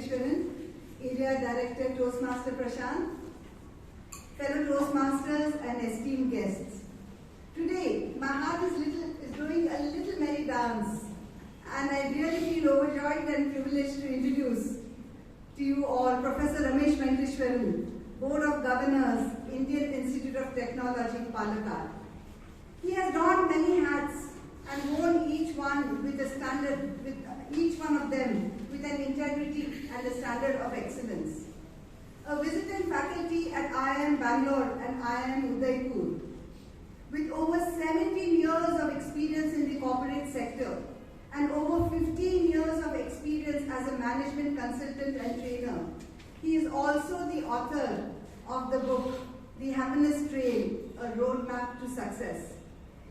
Venkateswan, Area Director Toastmaster Prashant, fellow Toastmasters and esteemed guests. Today, my heart is doing a little merry dance, and I really feel overjoyed and privileged to introduce to you all Professor Ramesh Venkateswan, Board of Governors, Indian Institute of Technology, Palakkad. He has donned many hats and worn each one with a standard, with each one of them with an integrity and a standard of excellence. A visiting faculty at IIM Bangalore and IIM Udaipur, with over 17 years of experience in the corporate sector and over 15 years of experience as a management consultant and trainer. He is also the author of the book, The Happiness Trail, A Roadmap to Success.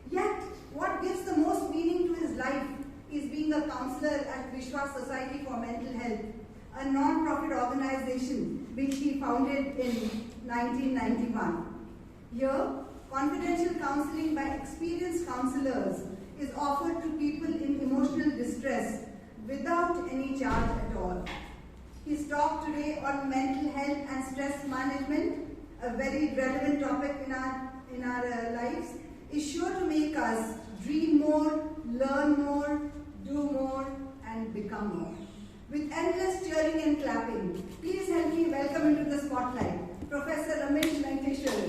Yet, what gives the most meaning to his life is being a counselor at Vishwas Society for Mental Health, a non-profit organization which he founded in 1991. Here, confidential counseling by experienced counselors is offered to people in emotional distress without any charge at all. His talk today on mental health and stress management, a very relevant topic in our lives, is sure to make us dream more, learn more, do more, and become more. With endless cheering and clapping, please help me welcome into the spotlight Professor Ramesh Venkateswan.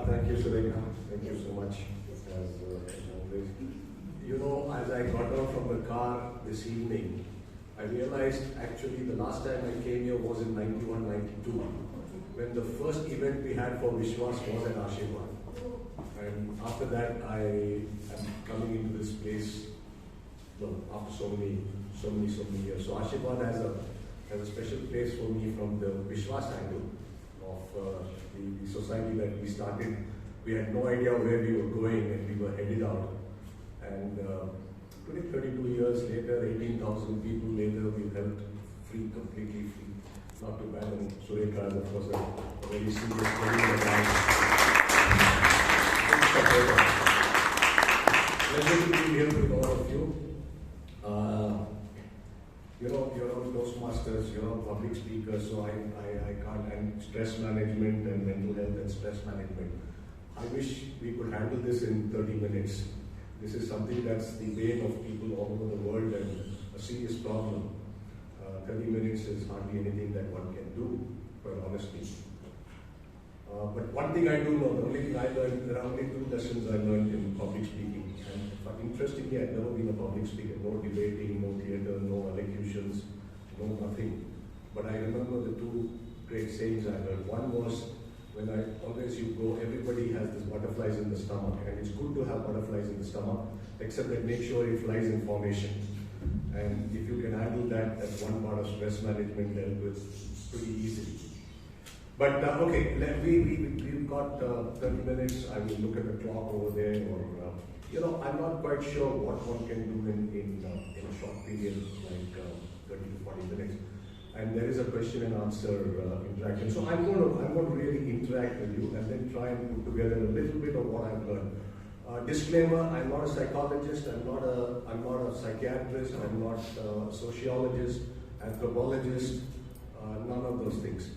Thank you, Surekha. Thank you so much. You know, as I got out from the car this evening, I realized actually the last time I came here was in 91, 92, when the first event we had for Vishwas was at Ashirwad. And after that, I am coming into this place after so many years. So Ashirwad has a special place for me from the Vishwas angle of the society that we started. We had no idea where we were going and we were headed out. And today, 32 years later, 18,000 people later, we've helped free, completely free. Not too bad. And Surekha is, of course, a very serious study about. Pleasure to be here with all of you. You're all Toastmasters, you're all public speakers, so I can't, and stress management and mental health and stress management. I wish we could handle this in 30 minutes. This is something that's the bane of people all over the world and a serious problem. 30 minutes is hardly anything that one can do, quite honestly. But one thing I do know, the only thing I learned, there are only 2 lessons I learned in public speaking. And interestingly, I've never been a public speaker. No debating, no theatre, no elocutions, no nothing. But I remember the 2 great sayings I heard. One was, when you go, everybody has this butterflies in the stomach, and it's good to have butterflies in the stomach, except that make sure it flies in formation. And if you can handle that, that's one part of stress management dealt with pretty easily. But okay, we've got 30 minutes. I will look at the clock over there, or I'm not quite sure what one can do in a short period, like 30 to 40 minutes. And there is a question and answer interaction. So I'm going to really interact with you and then try and put together a little bit of what I've learned. Disclaimer: I'm not a psychologist. I'm not a psychiatrist. I'm not a sociologist, anthropologist. None of those things.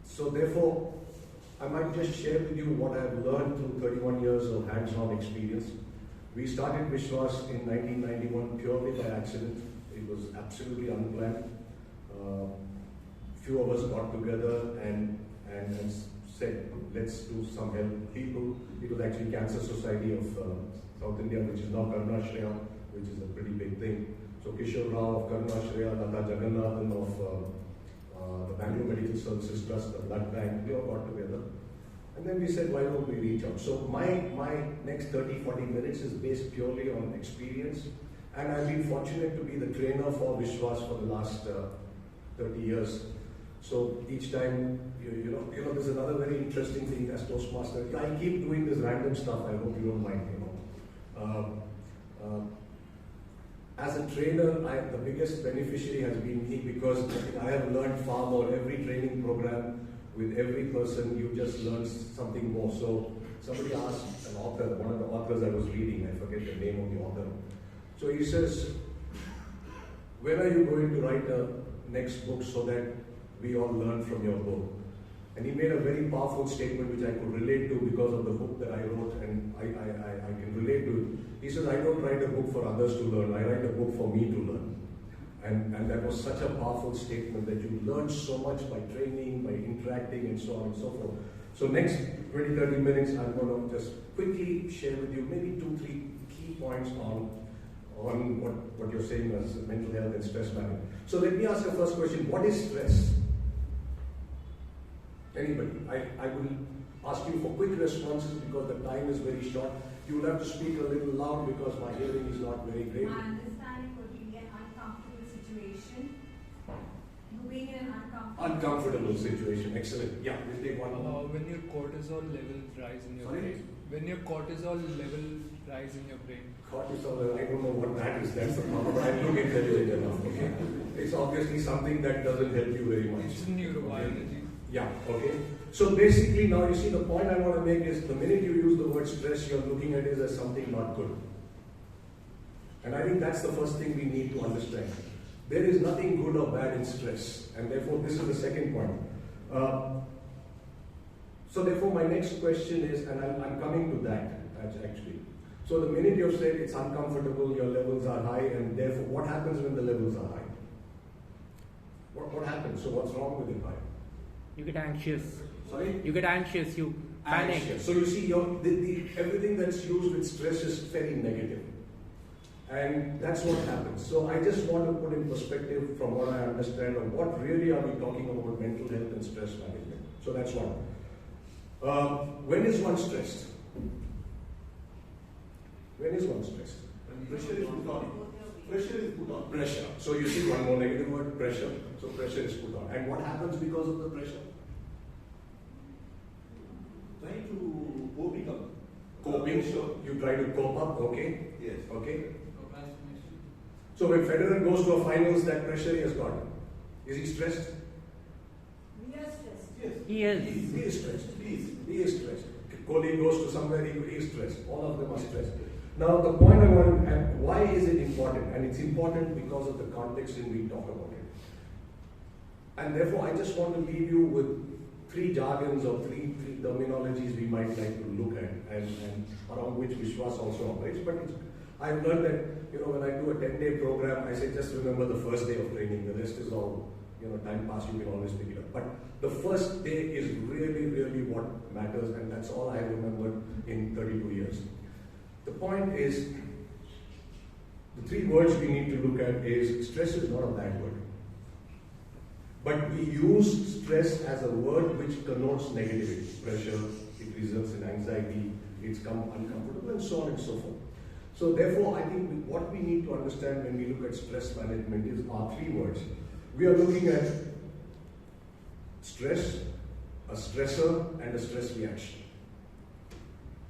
So therefore, I might just share with you what I've learned through 31 years of hands-on experience. We started Vishwas in 1991 purely by accident. It was absolutely unplanned. Few of us got together and said, let's do some help people. It was actually Cancer Society of South India, which is now Karunashriya, which is a pretty big thing. So Kishore Rao of Karunashriya, Lata Jagannathan of the Bangalore Medical Services Trust, the blood bank, we all got together. And then we said, why don't we reach out? So my next 30-40 minutes is based purely on experience. And I've been fortunate to be the trainer for Vishwas for the last 30 years. So each time, there's another very interesting thing as Toastmaster. I keep doing this random stuff, I hope you don't mind, as a trainer, the biggest beneficiary has been me, because I have learned far more. Every training program, with every person, you just learn something more. So somebody asked an author, one of the authors I was reading, I forget the name of the author. So he says, when are you going to write a next book so that we all learn from your book? And he made a very powerful statement which I could relate to because of the book that I wrote, and I can relate to it. He says, I don't write a book for others to learn, I write a book for me to learn. And that was such a powerful statement, that you learn so much by training, by interacting, and so on and so forth. So next 20-30 minutes, I'm going to just quickly share with you maybe 2-3 key points on what you're saying as mental health and stress management. So let me ask the first question, what is stress? Anybody? I will ask you for quick responses because the time is very short. You will have to speak a little loud because my hearing is not very great. My understanding would be an uncomfortable situation. You being in an uncomfortable situation. Excellent. Yeah, we'll take one more. When your cortisol levels rise in your brain. When your cortisol level rise in your brain. Cortisol, I don't know what that is. That's the problem. But I look intelligent enough. Okay, it's obviously something that doesn't help you very much. It's neurobiology. Okay. Yeah. Okay. So basically, now you see the point I want to make is the minute you use the word stress, you're looking at it as something not good. And I think that's the first thing we need to understand. There is nothing good or bad in stress, and therefore this is the second point. So therefore my next question is, and I'm coming to that actually. So the minute you've said it's uncomfortable, your levels are high, and therefore what happens when the levels are high? What happens? So what's wrong with it, high? You get anxious. Sorry? You get anxious, you panic. Anxious. So you see, everything that's used with stress is very negative. And that's what happens. So I just want to put in perspective from what I understand of what really are we talking about mental health and stress management. So that's one. When is one stressed? When is one stressed? When pressure is put on. Pressure is put on. Pressure. So you see one more negative word, pressure. So pressure is put on. And what happens because of the pressure? Trying to coping up. Coping. So you try to cope up, okay? Yes. Okay. So when Federer goes to a finals, that pressure he has got. Is he stressed? We are stressed. Yes. He is. He is stressed. He He is stressed. Kohli goes to somewhere, he is stressed. All of them are stressed. Now the point I want to, and why is it important? And it's important because of the context in which we talk about it. And therefore I just want to leave you with 3 jargons or three terminologies we might like to look at and around which Vishwas also operates. But I've learned that, when I do a 10-day program, I say just remember the first day of training. The rest is all, time pass, you can always pick it up. But the first day is really, really what matters, and that's all I remembered in 32 years. The point is, the 3 words we need to look at is, stress is not a bad word. But we use stress as a word which connotes negativity, pressure, it results in anxiety, it's uncomfortable, and so on and so forth. So therefore, I think what we need to understand when we look at stress management is our 3 words. We are looking at stress, a stressor, and a stress reaction.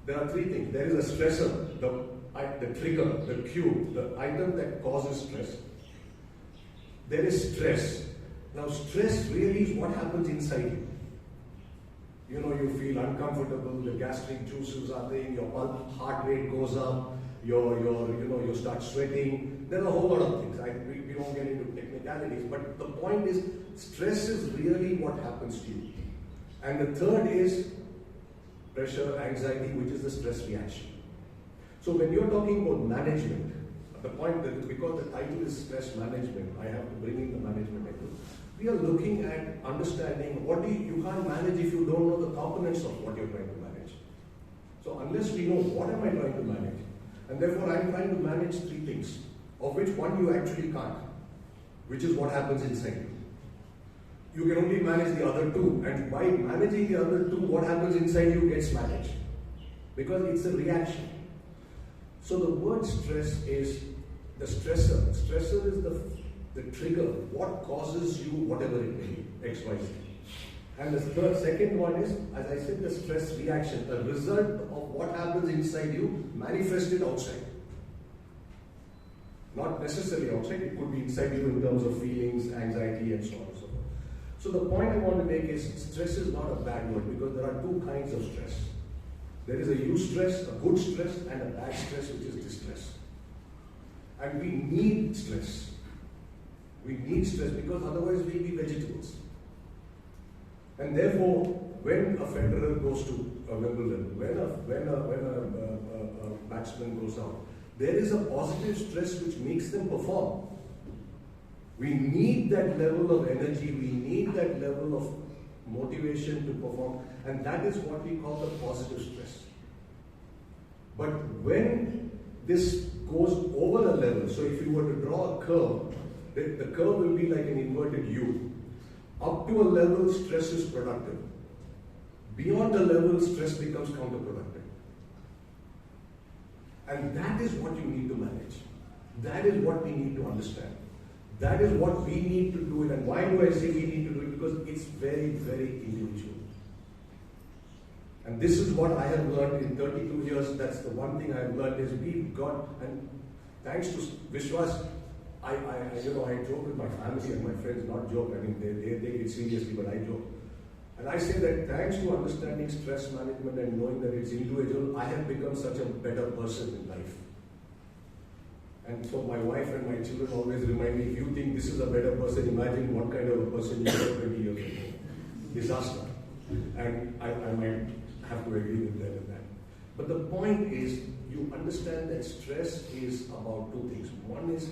There are 3 things. There is a stressor, the trigger, the cue, the item that causes stress. There is stress. Now stress really is what happens inside you. You feel uncomfortable, the gastric juices are there, your heart rate goes up, you start sweating. There are a whole lot of things. We don't get into technicalities, but the point is, stress is really what happens to you. And the third is pressure, anxiety, which is the stress reaction. So when you're talking about management, the point that because the title is stress management, I have to bring in the management angle. We are looking at understanding you can't manage if you don't know the components of what you're trying to manage. So unless we know what am I trying to manage, and therefore I'm trying to manage 3 things, of which one you actually can't, which is what happens inside you. You can only manage the other 2, and by managing the other 2, what happens inside you gets managed, because it's a reaction. So the word stress is the stressor. Stressor is the trigger, what causes you whatever it may be, X, Y, Z. And the second one is, as I said, the stress reaction, a result of what happens inside you manifested outside. Not necessarily outside, it could be inside you in terms of feelings, anxiety, and so on and so forth. So the point I want to make is stress is not a bad word because there are two kinds of stress. There is a eustress, a good stress, and a bad stress, which is distress. And we need stress. We need stress because otherwise we'll be vegetables. And therefore, when a Federer goes to a Wimbledon, when a batsman goes out, there is a positive stress which makes them perform. We need that level of energy, we need that level of motivation to perform, and that is what we call the positive stress. But when this goes over a level, so if you were to draw a curve, the curve will be like an inverted U. Up to a level, stress is productive. Beyond a level, stress becomes counterproductive. And that is what you need to manage. That is what we need to understand. That is what we need to do it. And why do I say we need to do it? Because it's very, very individual. And this is what I have learned in 32 years. That's the one thing I have learned is we've got, and thanks to Vishwas, I joke with my family and my friends, not joke, I mean, they take it seriously, but I joke. And I say that thanks to understanding stress management and knowing that it's individual, I have become such a better person in life. And so my wife and my children always remind me, if you think this is a better person, imagine what kind of a person you were 20 years ago. Disaster. And I might have to agree with them in that. But the point is, you understand that stress is about two things. One is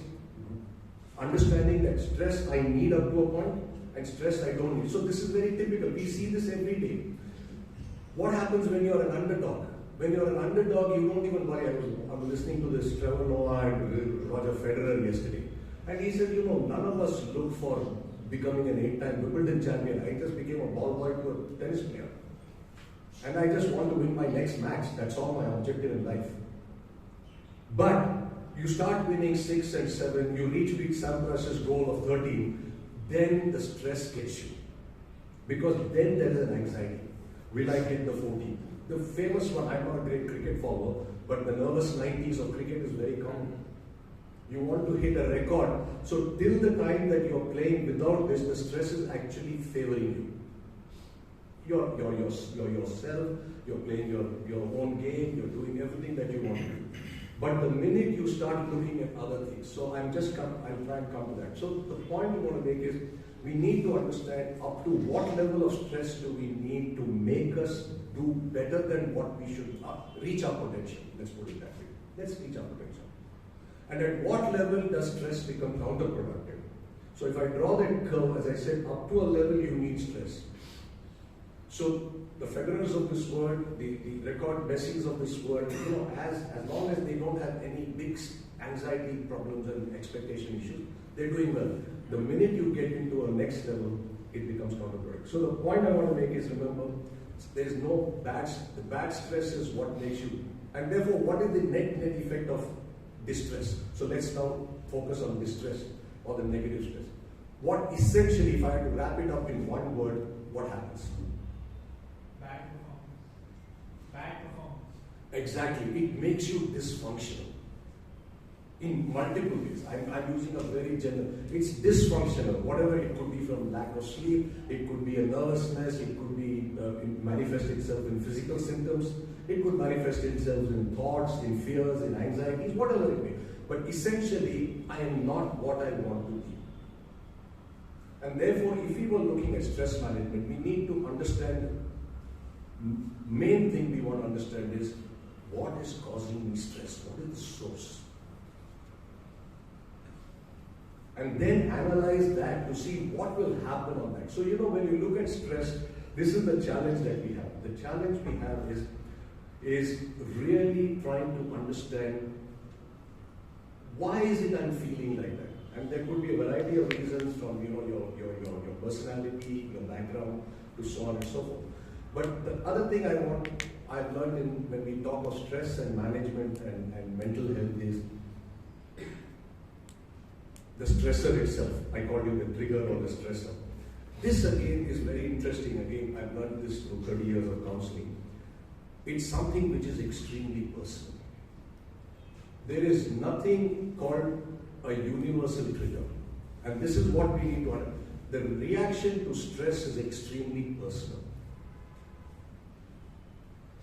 understanding that stress I need up to a point, and stress I don't need. So this is very typical. We see this every day. What happens when you're an underdog? When you're an underdog, you don't even worry. I was listening to this Trevor Noah and Roger Federer yesterday. And he said, none of us look for becoming an 8-time Wimbledon champion. I just became a ball boy to a tennis player. And I just want to win my next match. That's all my objective in life. But you start winning 6 and 7, you reach Sampras's goal of 13, then the stress gets you. Because then there is an anxiety. Will I hit the 14th? The famous one, I'm not a great cricket follower, but the nervous 90s of cricket is very common. You want to hit a record. So till the time that you're playing without this, the stress is actually favoring you. You're yourself, you're playing your own game, you're doing everything that you want to do. But the minute you start looking at other things, so I'm trying to come to that. So the point we want to make is, we need to understand up to what level of stress do we need to make us do better than what we should reach our potential. Let's put it that way. Let's reach our potential. And at what level does stress become counterproductive? So if I draw that curve, as I said, up to a level you need stress. So the Federers of this world, the record Messi's of this world, as long as they don't have any big anxiety problems and expectation issues, they're doing well. The minute you get into a next level, it becomes counterproductive. So the point I want to make is, remember, there's no the bad stress is what makes you, and therefore what is the net effect of distress? So let's now focus on distress or the negative stress. What essentially, if I had to wrap it up in one word, what happens? Bad performance. Bad performance. Exactly. It makes you dysfunctional. In multiple ways. I'm using a very general. It's dysfunctional. Whatever it could be, from lack of sleep, it could be a nervousness, it could be manifest itself in physical symptoms, it could manifest itself in thoughts, in fears, in anxieties, whatever it may. But essentially, I am not what I want to be. And therefore, if we were looking at stress management, we need to understand, main thing we want to understand is, what is causing me stress? What is the source? And then analyze that to see what will happen on that. So, when you look at stress, this is the challenge that we have. The challenge we have is really trying to understand, why is it I'm feeling like that? And there could be a variety of reasons, from your personality, your background, to so on and so forth. But the other thing I've learned when we talk of stress and management and mental health is the stressor itself. I call it the trigger or the stressor. This again is very interesting. Again, I've learned this through 30 years of counseling. It's something which is extremely personal. There is nothing called a universal trigger. And this is what we need to understand. The reaction to stress is extremely personal.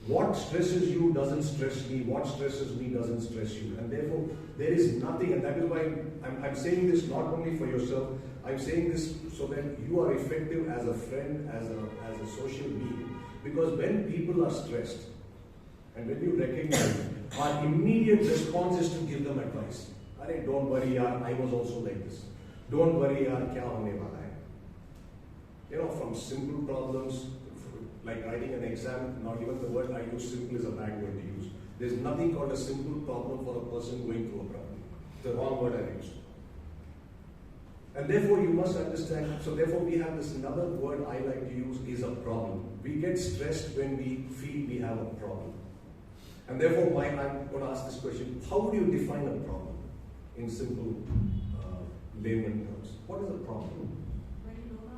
What stresses you doesn't stress me, what stresses me doesn't stress you. And therefore, there is nothing, and that is why I'm saying this not only for yourself, I'm saying this so that you are effective as a friend, as a social being. Because when people are stressed, and when you recognize, our immediate response is to give them advice. Arey, don't worry, yaar, I was also like this. Don't worry, yaar, kya hone wala hai? You know, from simple problems, like writing an exam, not even the word I use simple is a bad word to use. There's nothing called a simple problem for a person going through a problem. The wrong word I used. And therefore you must understand, so therefore we have this another word I like to use is a problem. We get stressed when we feel we have a problem. And therefore I'm going to ask this question, how would you define a problem in simple layman terms? What is a problem?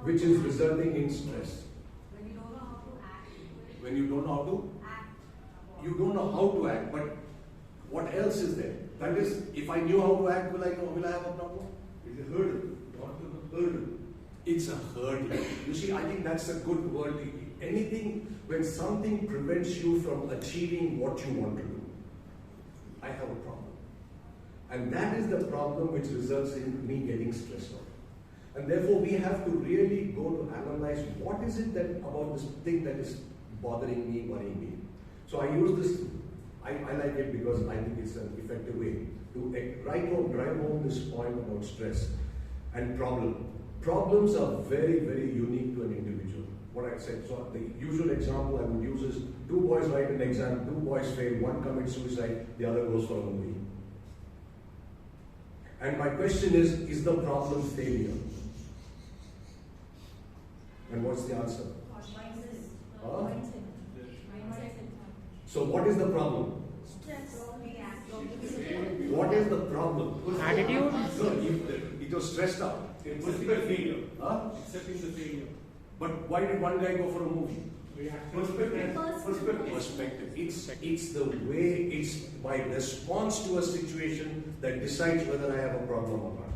Which is resulting in stress. When you don't know how to act. When you don't know how to? Act. You don't know how to act, but what else is there? That is, if I knew how to act, will I have a problem? It's a hurdle, not a hurdle. It's a hurdle. You see, I think that's a good word. Anything, when something prevents you from achieving what you want to do, I have a problem. And that is the problem which results in me getting stressed out. And therefore, we have to really go to analyze what is it that about this thing that is bothering me, worrying me. So I use this, I like it because I think it's an effective way to drive home this point about stress and problem. Problems are very, very unique to an individual. What I said, so the usual example I would use is 2 boys write an exam, 2 boys fail, one commits suicide, the other goes for a movie. And my question is the problem failure? And what's the answer? Huh? So what is the problem? What is the problem? Attitude? No, it was stressed out. It was the failure. Huh? Accepting the failure. But why did one guy go for a movie? Perspective. Perspective. It's the way, it's my response to a situation that decides whether I have a problem or not.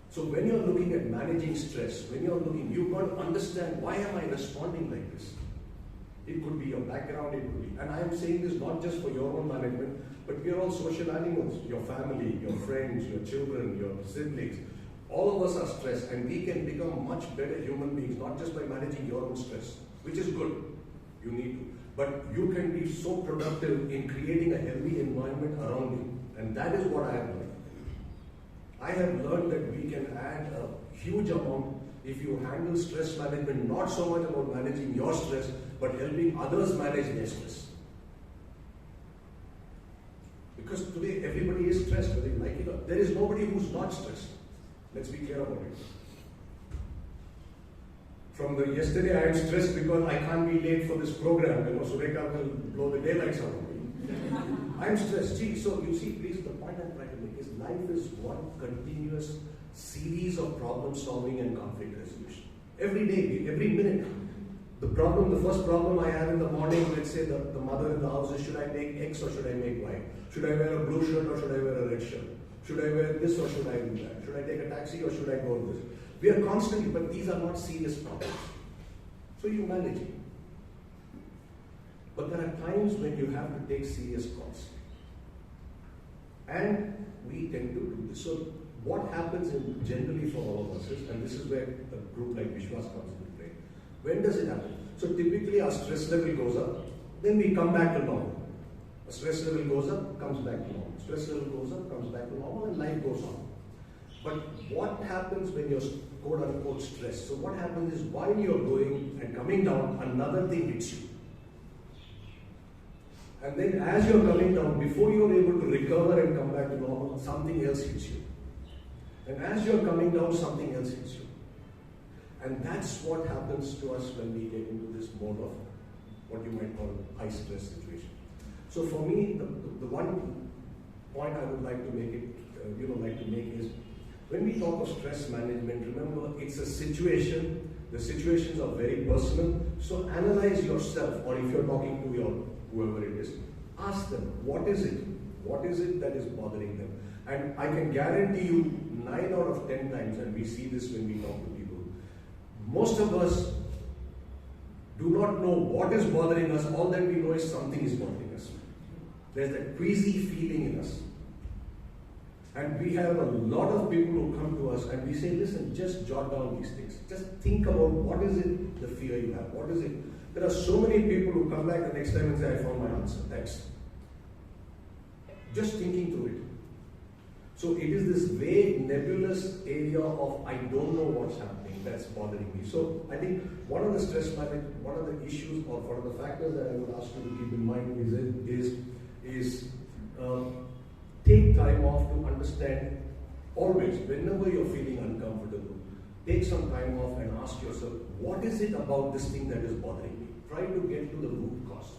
So when you're looking at managing stress, you've got to understand, why am I responding like this? It could be your background, it could be, and I am saying this not just for your own management, but we are all social animals. Your family, your friends, your children, your siblings. All of us are stressed, and we can become much better human beings, not just by managing your own stress, which is good. You need to. But you can be so productive in creating a healthy environment around you. And that is what I have learned. I have learned that we can add a huge amount if you handle stress management, not so much about managing your stress, but helping others manage their stress. Because today everybody is stressed, whether you like it or not. There is nobody who's not stressed. Let's be clear about it. From the yesterday I am stressed because I can't be late for this program. Surekha will blow the daylights out of me. I'm stressed. See, so you see, please, the point I'm trying to make is life is one continuous series of problem solving and conflict resolution. Every day, every minute. The first problem I have in the morning, let's say the mother in the house is, should I make X or should I make Y? Should I wear a blue shirt or should I wear a red shirt? Should I wear this or should I do that? Should I take a taxi or should I go with this? We are constantly, but these are not serious problems. So you manage it. But there are times when you have to take serious calls. And we tend to do this. So what happens generally for all of us is, and this is where a group like Vishwas comes into play. When does it happen? So typically our stress level goes up, then we come back to normal. A stress level goes up, comes back to normal. Stress level goes up, comes back to normal, and life goes on. But what happens when you're quote unquote stressed? So what happens is, while you're going and coming down, another thing hits you. And then as you're coming down, before you're able to recover and come back to normal, something else hits you. And as you're coming down, something else hits you. And that's what happens to us when we get into this mode of what you might call high stress situation. So for me, the one point I would like to make is, when we talk of stress management, remember it's a situation. The situations are very personal. So analyze yourself, or if you're talking to whoever it is, ask them, what is it? What is it that is bothering them? And I can guarantee you 9 out of 10 times, and we see this when we talk to people, most of us do not know what is bothering us. All that we know is something is bothering us. There's that queasy feeling in us. And we have a lot of people who come to us and we say, listen, just jot down these things. Just think about what is it, the fear you have. What is it? There are so many people who come back the next time and say, I found my answer. Thanks. Just thinking through it. So it is this vague, nebulous area of I don't know what's happening that's bothering me. So I think one of the stress management, one of the issues or one of the factors that I would ask you to keep in mind is take time off to understand always, whenever you're feeling uncomfortable, take some time off and ask yourself, what is it about this thing that is bothering me? Try to get to the root cause.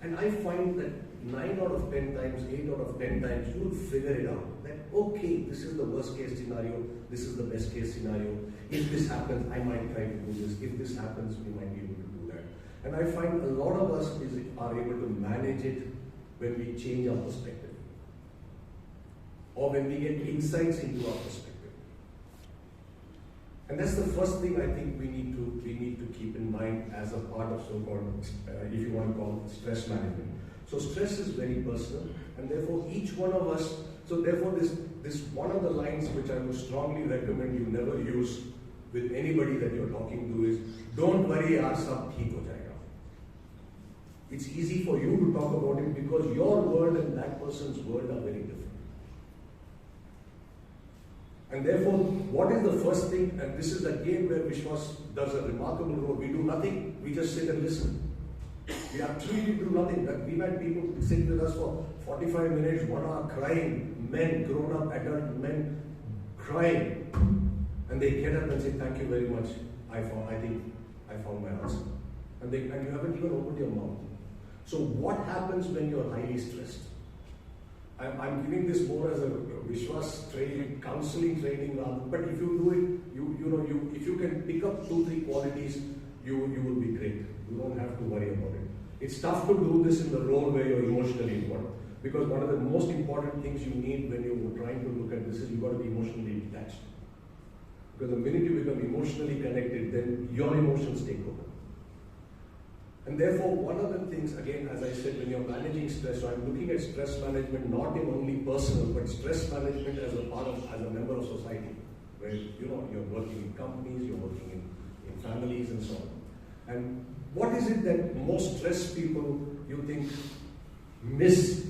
And I find that 9 out of 10 times, 8 out of 10 times, you will figure it out. That, okay, this is the worst case scenario, this is the best case scenario. If this happens, I might try to do this. If this happens, we might be able to do that. And I find a lot of us are able to manage it when we change our perspective. Or when we get insights into our perspective. And that's the first thing I think we need to keep in mind as a part of so-called, if you want to call it, stress management. So stress is very personal, and therefore each one of us, so therefore this one of the lines which I would strongly recommend you never use with anybody that you're talking to is, don't worry, yaar, sab theek ho jayega. It's easy for you to talk about it because your world and that person's world are very different. And therefore, what is the first thing, and this is again where Vishwas does a remarkable role. We do nothing, we just sit and listen. We absolutely do nothing. We've had people sit with us for 45 minutes, 1 hour crying, men, grown-up adult men crying. And they get up and say, thank you very much, I think I found my answer. And you haven't even opened your mouth. So what happens when you're highly stressed? I'm giving this more as a Vishwas training, counseling training, but if you do it, if you can pick up 2-3 qualities, you will be great. You don't have to worry about it. It's tough to do this in the role where you're emotionally involved, because one of the most important things you need when you're trying to look at this is you've got to be emotionally detached. Because the minute you become emotionally connected, then your emotions take over. And therefore, one of the things, again, as I said, when you're managing stress, so I'm looking at stress management not in only personal, but stress management as a member of society, where you're working in companies, you're working in families and so on. And what is it that most stressed people, you think, miss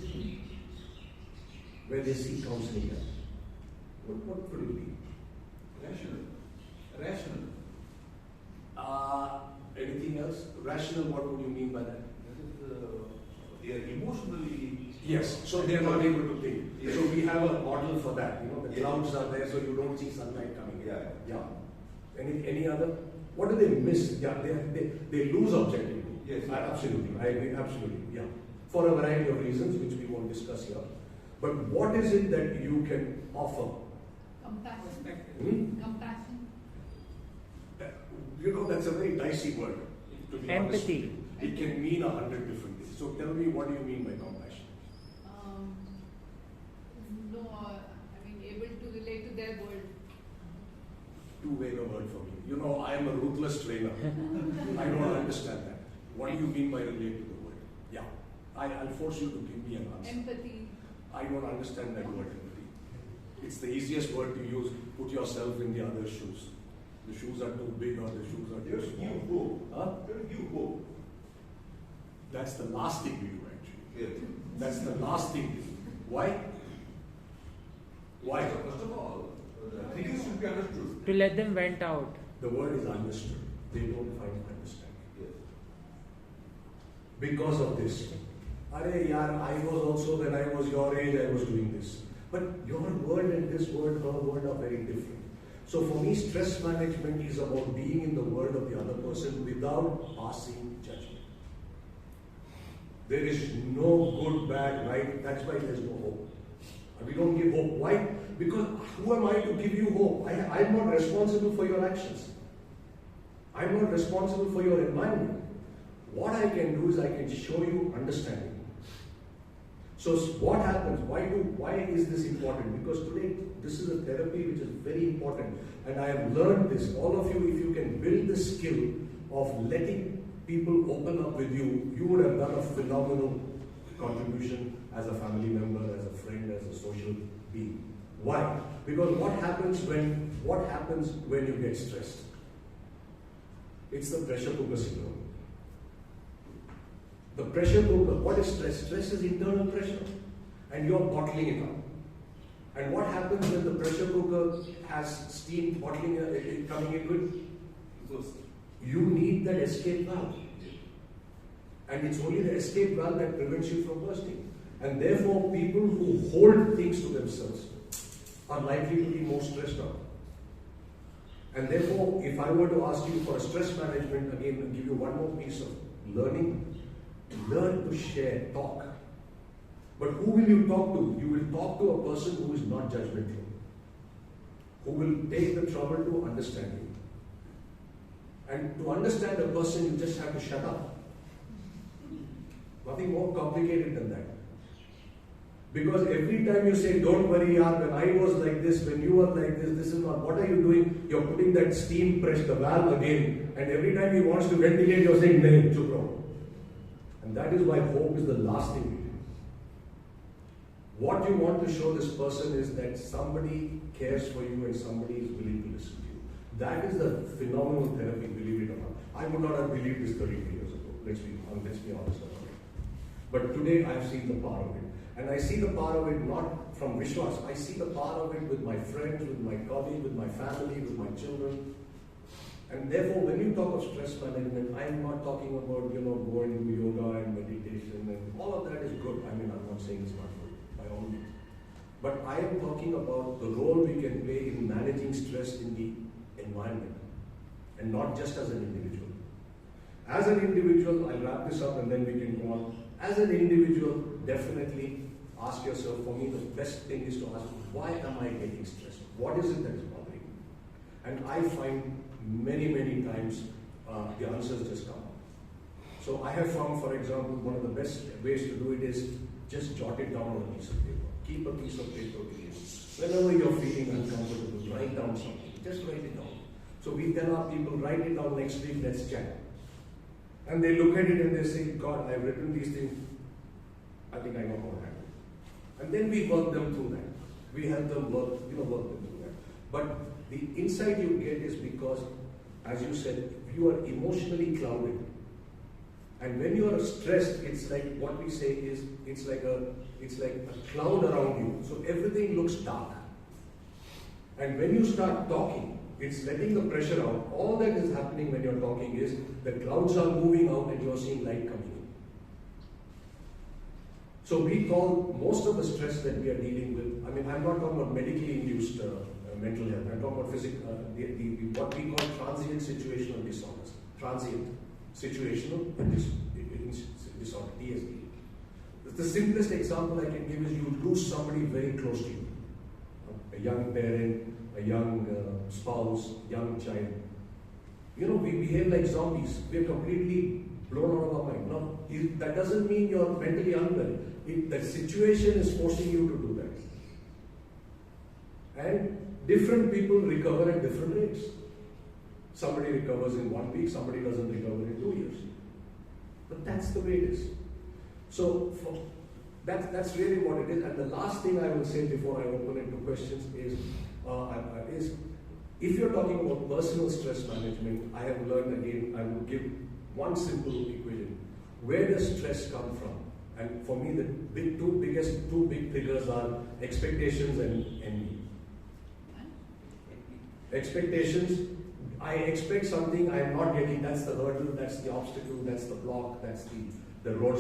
where they seek counseling help? What could it be? Rational. Anything else? Rational, what would you mean by that? They are emotionally. Yes, so they are not able to think. Yes. So we have a model for that. The clouds are there, so you don't see sunlight coming in. Yeah. Any other? What do they miss? Yeah, they lose objectivity. Yes. Absolutely. I agree. Absolutely. Yeah. For a variety of reasons, which we won't discuss here. But what is it that you can offer? Compassion. Compassion. That's a very dicey word. To be Empathy. Honest. It can mean 100 different things. So tell me, what do you mean by compassion? Able to relate to their world. Too vague a word for me. I am a ruthless trainer. I don't understand that. What do you mean by relate to the world? Yeah. I'll force you to give me an answer. Empathy. I don't understand that word, empathy. It's the easiest word to use. Put yourself in the other's shoes. The shoes are too big or the shoes are too small. You hope. That's the last thing we do, actually. Yes. That's the last thing we do. Why? Why? First of all, things should be understood. To let them vent out. The word is understood. They don't find understanding. Yes. Because of this. I was also, when I was your age, I was doing this. But your word and this word, her word are very different. So for me, stress management is about being in the world of the other person without passing judgment. There is no good, bad, right. That's why there's no hope. We don't give hope. Why? Because who am I to give you hope? I'm not responsible for your actions. I'm not responsible for your environment. What I can do is I can show you understanding. So what happens? Why is this important? Because today this is a therapy which is very important, and I have learned this. All of you, if you can build the skill of letting people open up with you, you would have done a phenomenal contribution as a family member, as a friend, as a social being. Why? Because what happens when you get stressed? It's the pressure cooker syndrome. The pressure cooker, what is stress? Stress is internal pressure, and you're bottling it up. And what happens when the pressure cooker has steam bottling coming in with? You need that escape valve. And it's only the escape valve that prevents you from bursting. And therefore, people who hold things to themselves are likely to be more stressed out. And therefore, if I were to ask you for a stress management, again, I'll give you one more piece of learning. Learn to share, talk. But who will you talk to? You will talk to a person who is not judgmental, who will take the trouble to understand you. And to understand a person, you just have to shut up. Nothing more complicated than that. Because every time you say, don't worry, yaar, when I was like this, when you were like this is not, what are you doing? You're putting that steam press, the valve again, and every time he wants to ventilate, you're saying, nahi, chup raho. And that is why hope is the last thing we do. What you want to show this person is that somebody cares for you and somebody is willing to listen to you. That is the phenomenal therapy, believe it or not. I would not have believed this 30 years ago. Let's be honest about it. But today I have seen the power of it. And I see the power of it not from Vishwas. I see the power of it with my friends, with my colleagues, with my family, with my children. And therefore, when you talk of stress management, I am not talking about, going to yoga and meditation, and all of that is good. I mean, I'm not saying it's not good, by all means. But I am talking about the role we can play in managing stress in the environment, and not just as an individual. As an individual, I'll wrap this up and then we can go on. As an individual, definitely ask yourself, for me, the best thing is to ask, why am I getting stressed? What is it that is bothering me? And I find many times the answers just come up. So I have found, for example, one of the best ways to do it is just jot it down on a piece of paper. Keep a piece of paper with you. Whenever you're feeling uncomfortable, write down something. Just write it down. So we tell our people, write it down next week, let's chat. And they look at it and they say, God, I've written these things. I think I know how to handle it. And then we work them through that. We help them work them through that. But the insight you get is because, as you said, you are emotionally clouded. And when you are stressed, it's like what we say is, it's like a cloud around you. So everything looks dark. And when you start talking, it's letting the pressure out. All that is happening when you're talking is the clouds are moving out and you're seeing light coming in. So we call most of the stress that we are dealing with, I mean, I'm not talking about medically induced mental health, I'm talking about what we call transient situational disorders. Transient situational disorder, TSD. The simplest example I can give is you lose somebody very close to you. A young parent, a young spouse, young child. We behave like zombies. We are completely blown out of our mind. Now, that doesn't mean you're mentally unwell. The situation is forcing you to do that. And different people recover at different rates. Somebody recovers in 1 week, somebody doesn't recover in 2 years. But that's the way it is. So that's really what it is. And the last thing I will say before I open it to questions is if you're talking about personal stress management, I have learned again, I will give one simple equation. Where does stress come from? And for me, the two big triggers are expectations and envy. Expectations, I expect something I am not getting, that's the hurdle, that's the obstacle, that's the block, that's the road,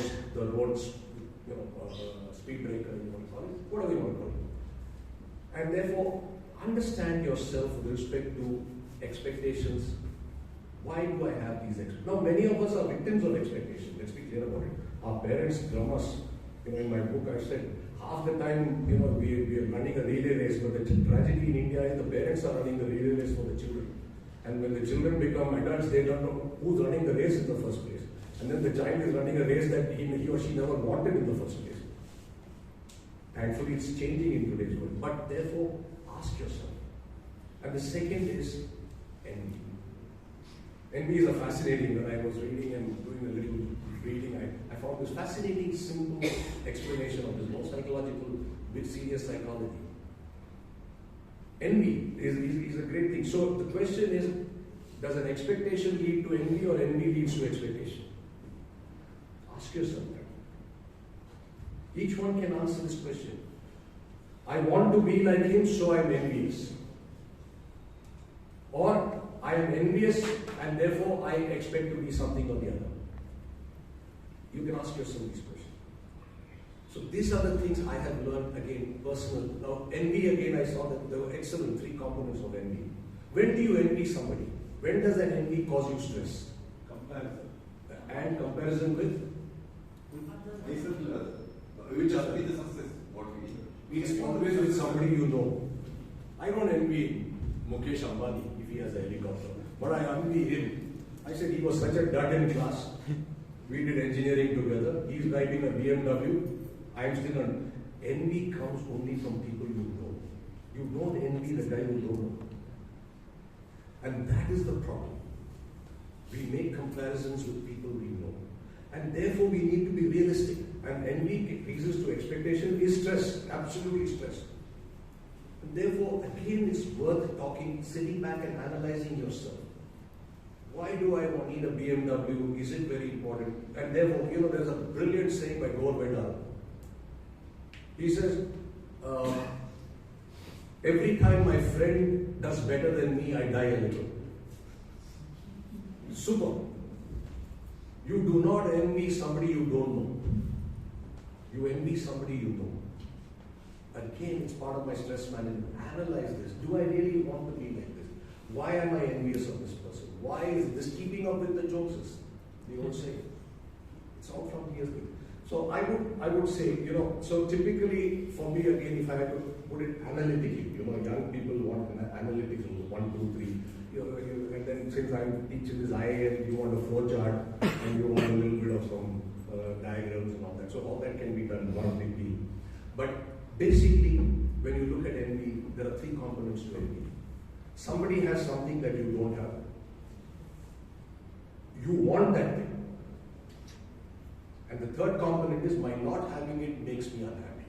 speed breaker, you want to call it, whatever you want to call it. And therefore, understand yourself with respect to expectations. Why do I have these expectations? Now, many of us are victims of expectations, let's be clear about it. Our parents drum us, in my book I said, half the time, we are running a relay race, but the tragedy in India is the parents are running the relay race for the children. And when the children become adults, they don't know who's running the race in the first place. And then the child is running a race that he or she never wanted in the first place. Thankfully, it's changing in today's world. But therefore, ask yourself. And the second is envy. Envy is a fascinating, when I was reading and doing a little reading, I found this fascinating, simple explanation of this, more psychological, bit serious psychology. Envy is a great thing. So the question is, does an expectation lead to envy or envy leads to expectation? Ask yourself that. Each one can answer this question. I want to be like him, so I am envious. Or I am envious and therefore I expect to be something or the other. You can ask yourself these questions. So these are the things I have learned, again, personal. Now envy, again, I saw that there were excellent 3 components of envy. When do you envy somebody? When does that envy cause you stress? Comparison. And comparison with? Myself to others. Which has been the success, what we It's always with somebody you know. I don't envy Mukesh Ambani if he has a helicopter, but I envy him. I said he was such a dud in class. We did engineering together. He's driving a BMW. I'm still on. Envy comes only from people you know. You don't envy the guy you don't know. And that is the problem. We make comparisons with people we know. And therefore we need to be realistic. And envy increases to expectation is stress, absolutely stress. And therefore, again, it's worth talking, sitting back and analyzing yourself. Why do I need a BMW? Is it very important? And therefore, there's a brilliant saying by Gore Vidal. He says, every time my friend does better than me, I die a little. Super. You do not envy somebody you don't know. You envy somebody you know. Again, it's part of my stress management. Analyze this. Do I really want to be like this? Why am I envious of this person? Why is this keeping up with the Joneses? The old saying. It's all from years ago. So I would say, so typically for me again, if I had to put it analytically, young people want an analytical 1, 2, 3. And then since I'm teaching this IAM, you want a flow chart and you want a little bit of some diagrams and all that. So all that can be done one big deal. But basically, when you look at envy, there are 3 components to envy. Somebody has something that you don't have. You want that thing. And the third component is my not having it makes me unhappy.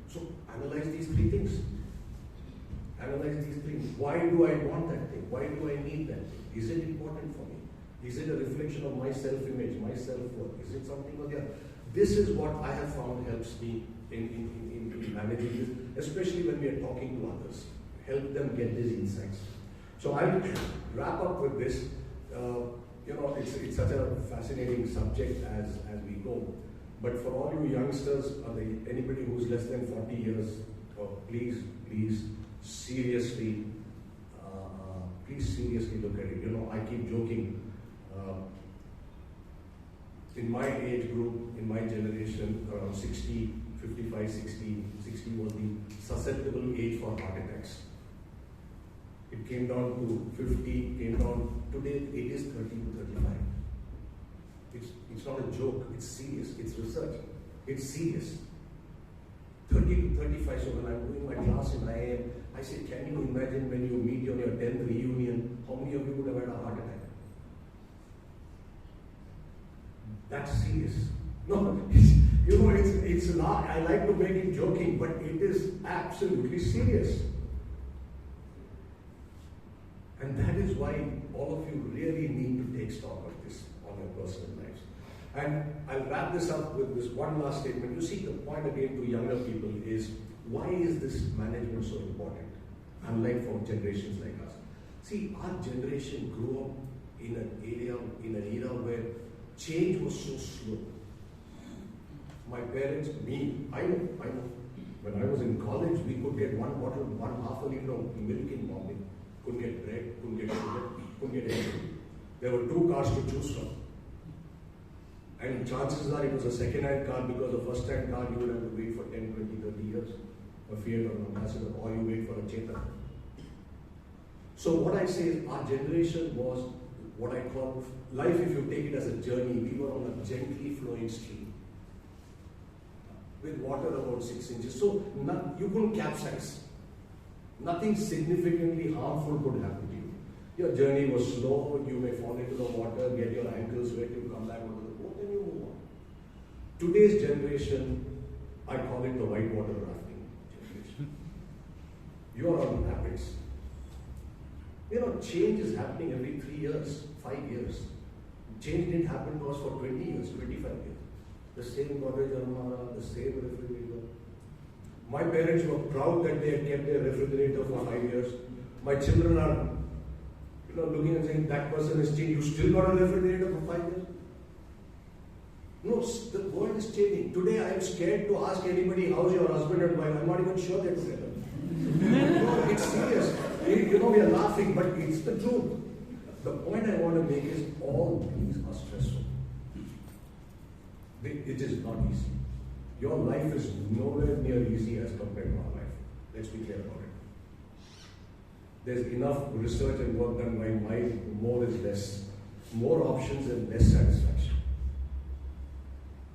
So analyze these 3 things. Analyze these things. Why do I want that thing? Why do I need that thing? Is it important for me? Is it a reflection of my self-image, my self-worth? Is it something or the other? This is what I have found helps me in managing this, especially when we are talking to others. Help them get these insights. So I'll wrap up with this. It's such a fascinating subject as we go. But for all you youngsters, anybody who's less than 40 years, please seriously look at it. I keep joking. In my age group, in my generation, around 60, 55, 60 was the susceptible age for heart attacks. It came down to 50, came down, today it is 30 to 35. It's not a joke, it's serious, it's research, it's serious. 30 to 35, so when I'm doing my class in IAM, I say, can you imagine when you meet on your 10th reunion, how many of you would have had a heart attack? That's serious. No, it's not, I like to make it joking, but it is absolutely serious. And that is why all of you really need to take stock of this on your personal lives. And I'll wrap this up with this one last statement. You see, the point again to younger people is, why is this management so important? Unlike for generations like us. See, our generation grew up in an era where change was so slow. My parents, I know. When I was in college, we could get one bottle, half a liter of milk in Bombay. Couldn't get bread, couldn't get sugar, couldn't get anything. There were 2 cars to choose from. And chances are it was a second-hand car, because a first-hand car you would have to wait for 10, 20, 30 years. A Fiat or an Ambassador, or you wait for a Chetak. So what I say is, our generation was what I call life. If you take it as a journey, we were on a gently flowing stream. with water about 6 inches. So you couldn't capsize. Nothing significantly harmful could happen to you. Your journey was slow, you may fall into the water, get your ankles wet, you come back onto the boat, and you move on. Today's generation, I call it the whitewater rafting generation. You are on rapids. Change is happening every 3 years, 5 years. Change didn't happen to us for 20 years, 25 years. The same cottage almara, the same refrigerator. My parents were proud that they had kept their refrigerator for 5 years. My children are looking and saying, that person has changed. You still got a refrigerator for 5 years? No, the world is changing. Today I am scared to ask anybody, how's your husband and wife? I'm not even sure they're together. No, it's serious. We are laughing, but it's the truth. The point I want to make is all things are stressful. It is not easy. Your life is nowhere near easy as compared to our life. Let's be clear about it. There's enough research and work done by mind, more is less. More options and less satisfaction.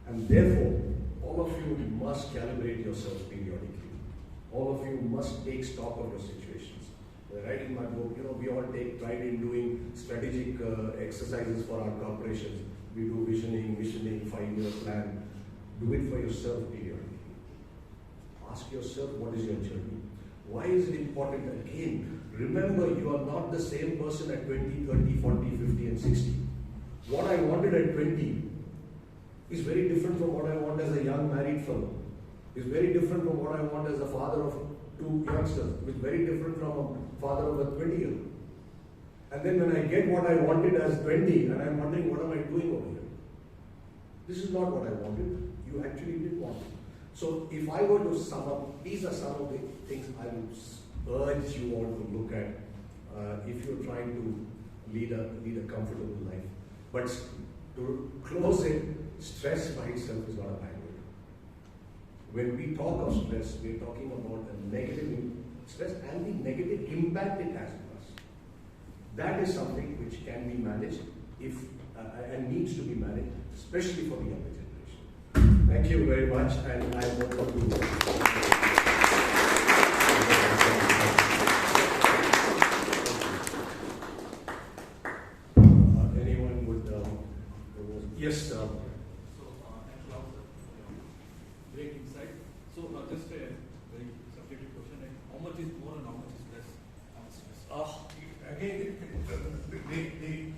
And therefore, all of you must calibrate yourselves periodically. All of you must take stock of your situations. Right in my book, we all take pride in doing strategic exercises for our corporations. We do visioning, 5-year plan. Do it for yourself periodically. Ask yourself, what is your journey? Why is it important? Again, remember, you are not the same person at 20, 30, 40, 50 and 60. What I wanted at 20 is very different from what I want as a young married fellow. It's very different from what I want as a father of 2 youngsters. It's very different from a father of a 20-year-old. And then when I get what I wanted as 20, and I'm wondering, what am I doing over here? This is not what I wanted. You actually did want it. So if I were to sum up, these are some of the things I would urge you all to look at if you're trying to lead a comfortable life. But to close it, stress by itself is not a bad word. When we talk of stress, we're talking about a negative stress and the negative impact it has on us. That is something which can be managed and needs to be managed, especially for the younger generation. Thank you very much, and I want to anyone would yes. Thanks a lot, sir. Great insight. So just a very subjective question: how much is more and how much is less? Again,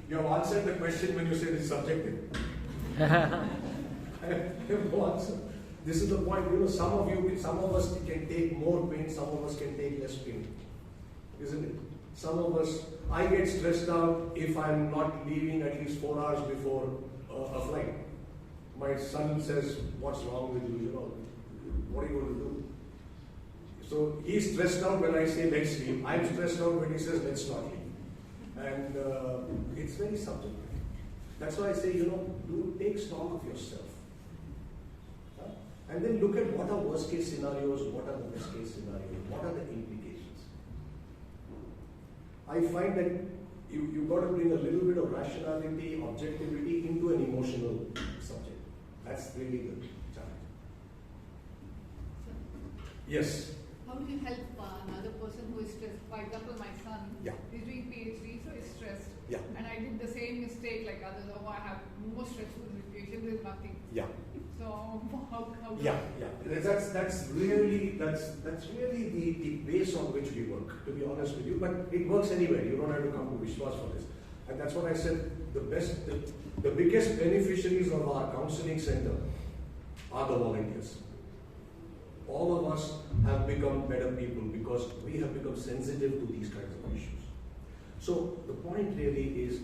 you have answered the question when you said it's subjective. This is the point. Some of us can take more pain, some of us can take less pain, isn't it? Some of us, I get stressed out if I'm not leaving at least 4 hours before a flight. My son says, "What's wrong with you? What are you going to do?" So he's stressed out when I say let's leave. I'm stressed out when he says let's not leave. And it's very subjective. That's why I say, do take stock of yourself. And then look at what are worst case scenarios, what are the best case scenarios, what are the implications. I find that you've got to bring a little bit of rationality, objectivity into an emotional subject. That's really the challenge. Yes? How do you help another person who is stressed? For example, my son is doing PhD, so he's stressed. Yeah. And I did the same mistake like others. Oh, I have more stressful situation, there's nothing. Yeah. So how do That's really the base on which we work, to be honest with you. But it works anywhere. You don't have to come to Vishwas for this. And that's what I said, the biggest beneficiaries of our counseling center are the volunteers. All of us have become better people because we have become sensitive to these kinds of issues. So the point really is,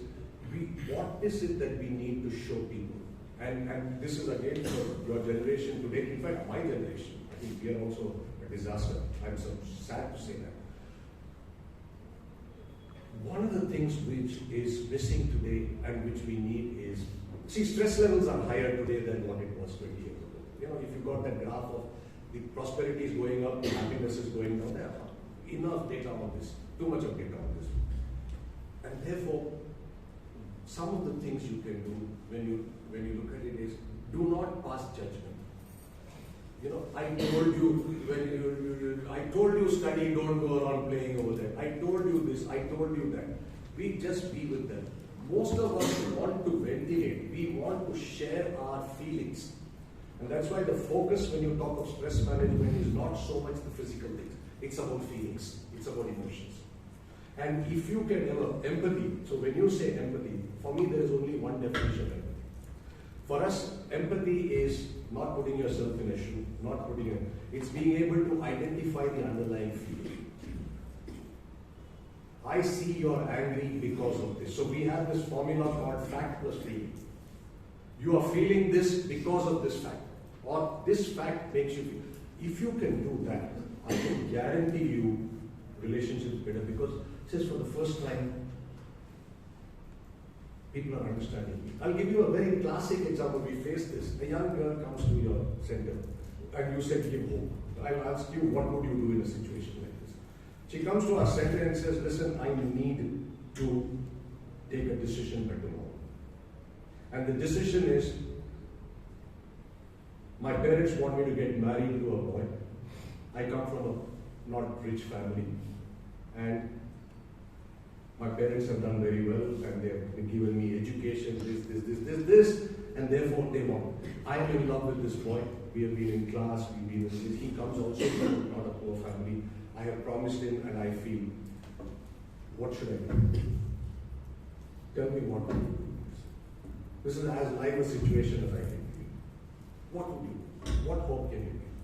what is it that we need to show people? And this is again for your generation today, in fact my generation. I think we are also a disaster. I'm so sad to say that. One of the things which is missing today and which we need is, stress levels are higher today than what it was 20 years ago. If you've got that graph of the prosperity is going up, the happiness is going down, there are enough data on this, too much of data on this. And therefore, some of the things you can do when you look at it is, do not pass judgment. You know, I told you I told you study, don't go around playing over there. I told you this, I told you that. We just be with them. Most of us want to ventilate. We want to share our feelings. And that's why the focus when you talk of stress management is not so much the physical things. It's about feelings. It's about emotions. And if you can ever, empathy, so when you say empathy, for me there is only one definition of empathy. For us, empathy is not putting yourself in a shoe, not putting it, it's being able to identify the underlying feeling. I see you're angry because of this. So we have this formula called fact plus feeling. You are feeling this because of this fact, or this fact makes you feel. If you can do that, I can guarantee you relationships better, because just for the first time, people are understanding me. I'll give you a very classic example. We face this. A young girl comes to your center and you said give hope. I'll ask you, what would you do in a situation like this? She comes to our center and says, listen, I need to take a decision by tomorrow. And the decision is, my parents want me to get married to a boy. I come from a not rich family. And my parents have done very well and they've given me education, this, and therefore they want. I am in love with this boy. We have been in class, we've been in this. He comes also from not a poor family. I have promised him and I feel, what should I do? Tell me what to do. This is as live a situation as I can feel. What would you do? What hope can you give?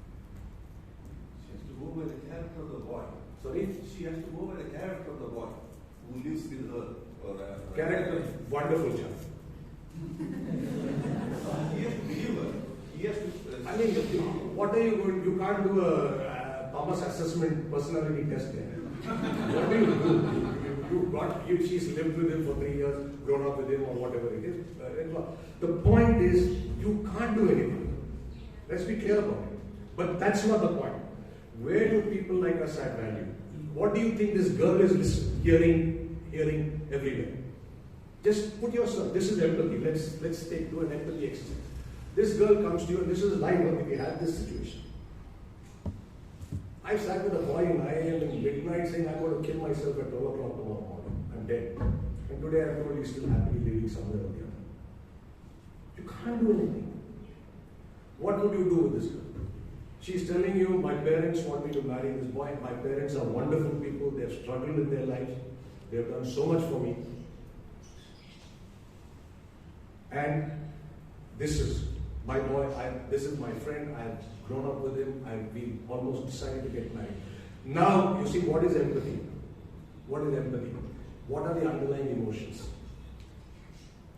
She has to go by the character of the boy. Sorry? She has to go by the character of the boy who lives with her. Character, wonderful child. He has to believe her. He has to. I mean, what are you going? You can't do a Thomas assessment personality test there. What do you do? She's lived with him for 3 years, grown up with him, or whatever it is. The point is, you can't do anything. Let's be clear about it. But that's not the point. Where do people like us add value? What do you think this girl is hearing everywhere? Just put yourself. This is empathy. Let's do an empathy exercise. This girl comes to you, and this is live. If we had this situation, I sat with a boy in IIM in midnight saying, I'm going to kill myself at 12 o'clock tomorrow morning. I'm dead. And today I'm probably still happily living somewhere or the other. You can't do anything. What would you do with this girl? She's telling you, my parents want me to marry this boy. My parents are wonderful people. They've struggled in their lives. They've done so much for me. And this is my boy. This is my friend. I've grown up with him. We almost decided to get married. Now, you see, what is empathy? What is empathy? What are the underlying emotions?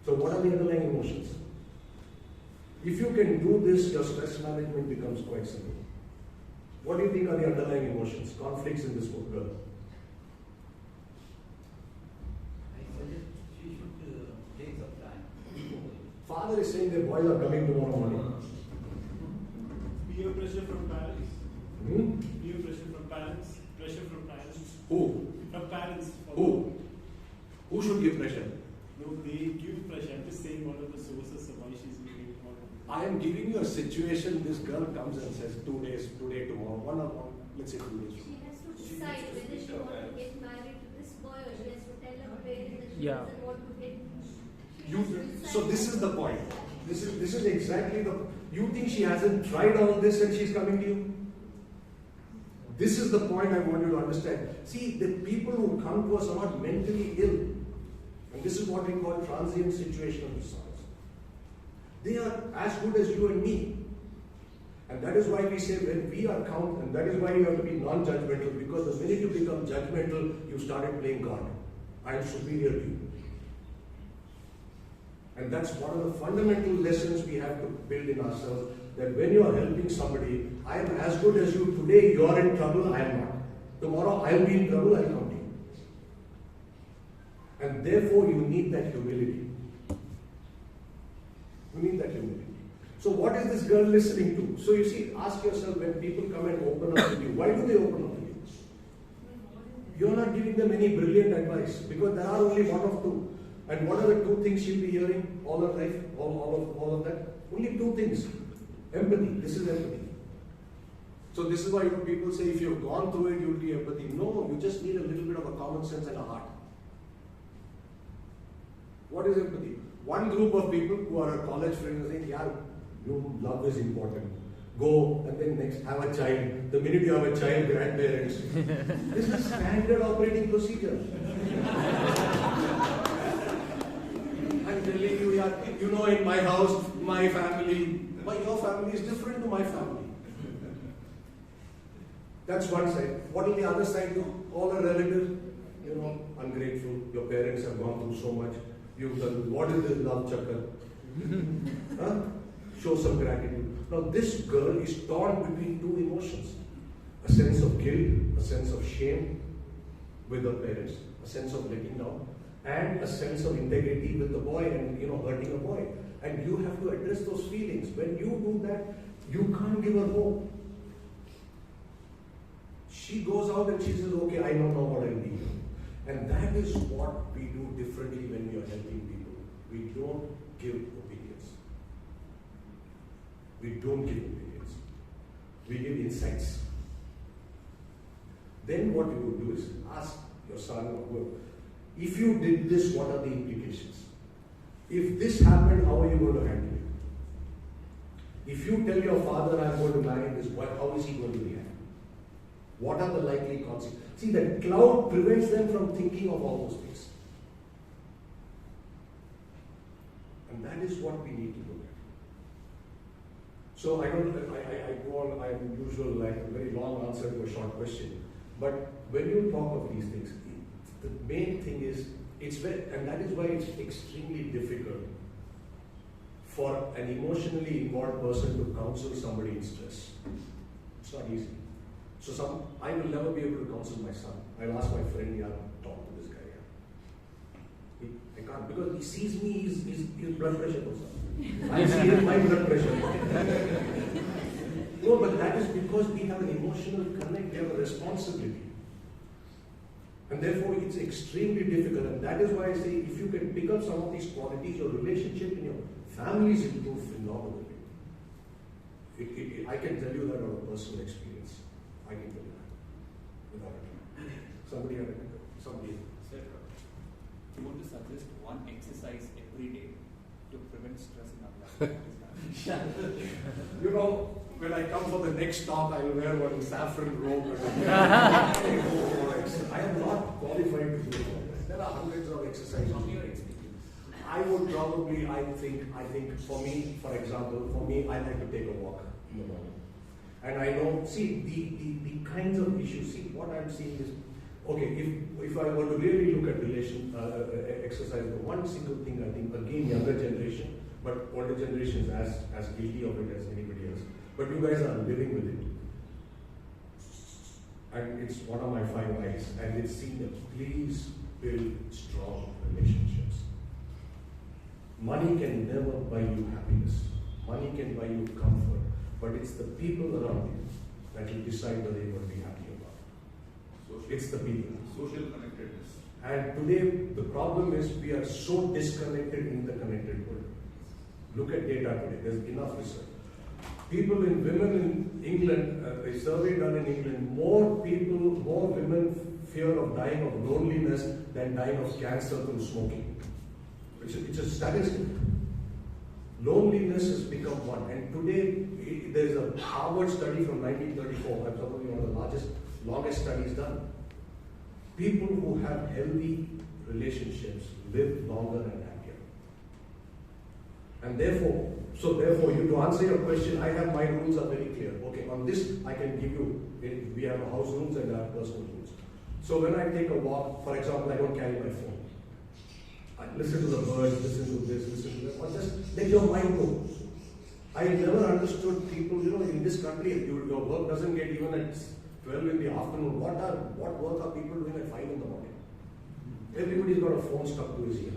So what are the underlying emotions? If you can do this, your stress management becomes quite simple. What do you think are the underlying emotions, conflicts in this girl? I suggest she should take some time. Father is saying their boys are coming tomorrow morning. Peer pressure from parents. Hmm? Peer pressure from parents. Pressure from parents. Who? From parents. Who? Who should give pressure? No, they give pressure. I'm just saying what are the sources of why she's being I am giving you a situation. This girl comes and says 2 days, today, tomorrow, let's say 2 days. She has to decide whether she wants to get married to this boy or she has to tell her parents that she doesn't want to get. So this is the point. This is exactly the. You think she hasn't tried all this and she's coming to you? This is the point I want you to understand. See, the people who come to us are not mentally ill, and this is what we call transient situational disorders. They are as good as you and me. And that is why we say when we are and that is why you have to be non-judgmental, because the minute you become judgmental, you started playing God. I am superior to you. And that's one of the fundamental lessons we have to build in ourselves, that when you are helping somebody, I am as good as you. Today you are in trouble, I am not. Tomorrow I will be in trouble, I will come to you. And therefore you need that humility. You need that humility. So what is this girl listening to? So you see, ask yourself, when people come and open up with you, why do they open up with you? You're not giving them any brilliant advice, because there are only one of two. And what are the two things she'll be hearing all her life, all of that? Only two things. Empathy. This is empathy. So this is why people say if you've gone through it, you'll be empathy. No, you just need a little bit of a common sense and a heart. What is empathy? One group of people who are college friends are saying, yeah, love is important. Go and then next have a child. The minute you have a child, grandparents. This is standard operating procedure. I'm telling you, yeah, you know, in my house, my family, your family is different to my family. That's one side. What will the other side do? All are relatives, you know, ungrateful. Your parents have gone through so much. You've done, what is this love chakra? Huh? Show some gratitude. Now this girl is torn between two emotions. A sense of guilt, a sense of shame with her parents, a sense of letting down, and a sense of integrity with the boy and, you know, hurting a boy. And you have to address those feelings. When you do that, you can't give her hope. She goes out and she says, okay, I don't know what I'll be. And that is what we do differently when we are helping people. We don't give opinions. We don't give opinions. We give insights. Then what you would do is ask your son or whoever, if you did this, what are the implications? If this happened, how are you going to handle it? If you tell your father, I'm going to marry this boy, how is he going to react? What are the likely consequences? See, that cloud prevents them from thinking of all those things. And that is what we need to look at. So I go on, I'm usual, like a very long answer to a short question. But when you talk of these things, the main thing is, and that is why it's extremely difficult for an emotionally involved person to counsel somebody in stress. It's not easy. So I will never be able to counsel my son. I'll ask my friend, yeah, talk to this guy. Yeah. I can't, because he sees me, his blood pressure goes up. I see my blood pressure. No, but that is because we have an emotional connect, we have a responsibility. And therefore it's extremely difficult. And that is why I say, if you can pick up some of these qualities, your relationship in your families improve phenomenally. I can tell you that out of personal experience. I can tell you that. Without a doubt. Somebody. Sir, you want to suggest one exercise every day to prevent stress in our life? You know, when I come for the next talk, I will wear one saffron robe. I am not qualified to do that. There are hundreds of exercises. From your experience. I would probably, I think for me, for example, I like to take a walk in the morning. And I know, see, the kinds of issues, see, what I'm seeing is, okay, if I were to really look at exercise, the one single thing I think, again, younger generation, but older generation is as guilty of it as anybody else. But you guys are living with it. And it's one of my 5 whys, and it's seen that please build strong relationships. Money can never buy you happiness. Money can buy you comfort. But it's the people around you that will decide whether you're going to be happy or not. It's the people. Social connectedness. And today, the problem is we are so disconnected in the connected world. Look at data today. There's enough research. Women in England, a survey done in England, more women fear of dying of loneliness than dying of cancer through smoking. It's a statistic. Loneliness has become one. And today, there's a Harvard study from 1934, that's probably one of the longest studies done. People who have healthy relationships live longer and happier. And therefore, to answer your question, I have my rules are very clear. Okay, on this I can give you, we have house rules and our personal rules. So when I take a walk, for example, I don't carry my phone. I listen to the birds, listen to this, listen to that, or just let your mind go. I never understood people, in this country, your work doesn't get even at 12 in the afternoon. What work are people doing at 5 in the morning? Everybody's got a phone stuck to his ear.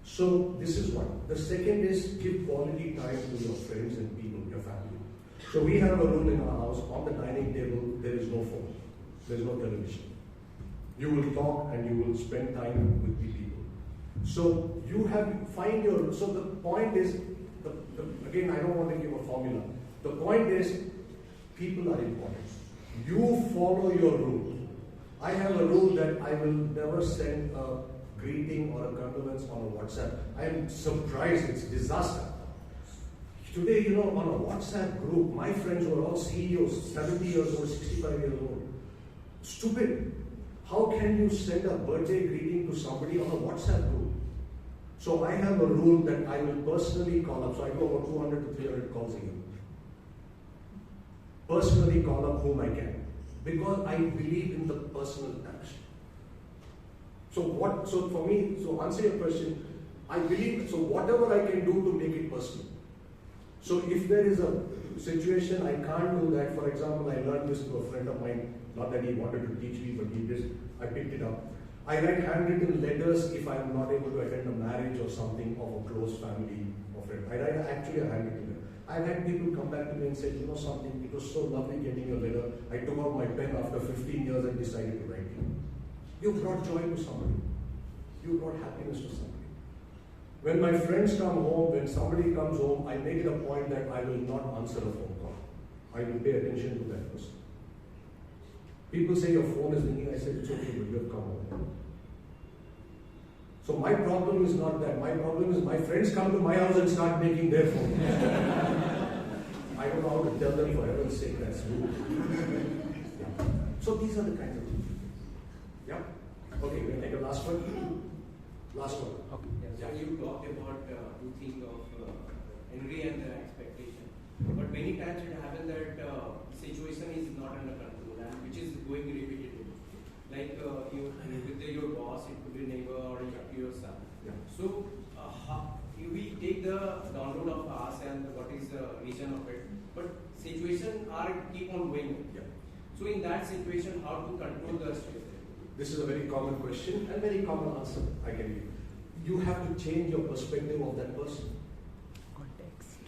So this is one. The second is give quality time to your friends and people, your family. So we have a rule in our house, on the dining table, there is no phone. There is no television. You will talk and you will spend time with the people. So so the point is, again, I don't want to give a formula. The point is, People are important. You follow your rule. I have a rule that I will never send a greeting or a condolence on a WhatsApp. I am surprised, it's disaster. Today, you know, on a WhatsApp group, my friends who are all CEOs, 70 years old, 65 years old, stupid. How can you send a birthday greeting to somebody on a WhatsApp group? So I have a rule that I will personally call up. So I go about 200 to 300 calls a year. Personally call up whom I can. Because I believe in the personal touch. So for me, so answer your question, I believe, so whatever I can do to make it personal. So if there is a situation I can't do that, for example, I learned this to a friend of mine, not that he wanted to teach me, but he did, I picked it up. I write handwritten letters if I am not able to attend a marriage or something of a close family or friend. I write actually a handwritten letter. I've had people come back to me and say, you know something, it was so lovely getting your letter. I took out my pen after 15 years and decided to write you. You brought joy to somebody. You brought happiness to somebody. When my friends come home, when somebody comes home, I make it a point that I will not answer a phone call. I will pay attention to that person. People say your phone is ringing. I said, it's okay, but you have come home. So my problem is not that. My problem is my friends come to my house and start making their phone. I don't know how to tell them, for heaven's sake, that's rude. Yeah. So these are the kinds of things. Yeah? Okay, we'll take a last one. Last one. Okay. Yeah, so you talked about two things of envy and expectation. But many times it happens that situation is not under control and which is going repetitive. Like you with your boss, it could be neighbor or your son. Yeah. So we take the download of us and what is the reason of it. But situation are keep on going. Yeah. So in that situation, how to control the stress? This is a very common question and very common answer I can give. You have to change your perspective of that person. Context.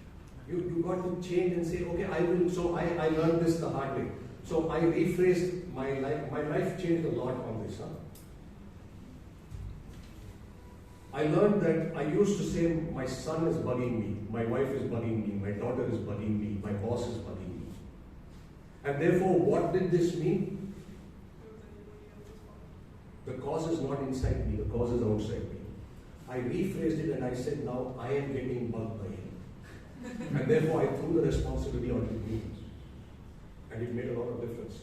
You got to change and say, okay, I will. So I learned this the hard way. So I rephrased my life. My life changed a lot on this. I learned that I used to say, my son is bugging me, my wife is bugging me, my daughter is bugging me, my boss is bugging me. And therefore, what did this mean? The cause is not inside me, the cause is outside me. I rephrased it and I said, now I am getting bugged by him. And therefore, I threw the responsibility onto me. And it made a lot of difference.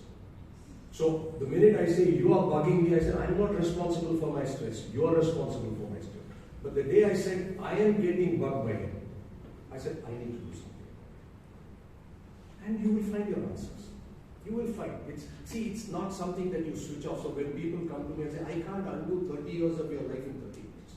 So, the minute I say, you are bugging me, I said, I'm not responsible for my stress. You are responsible for my stress. But the day I said, I am getting bugged by him, I said, I need to do something. And you will find your answers. You will find. It's not something that you switch off. So when people come to me and say, I can't undo 30 years of your life in 30 minutes.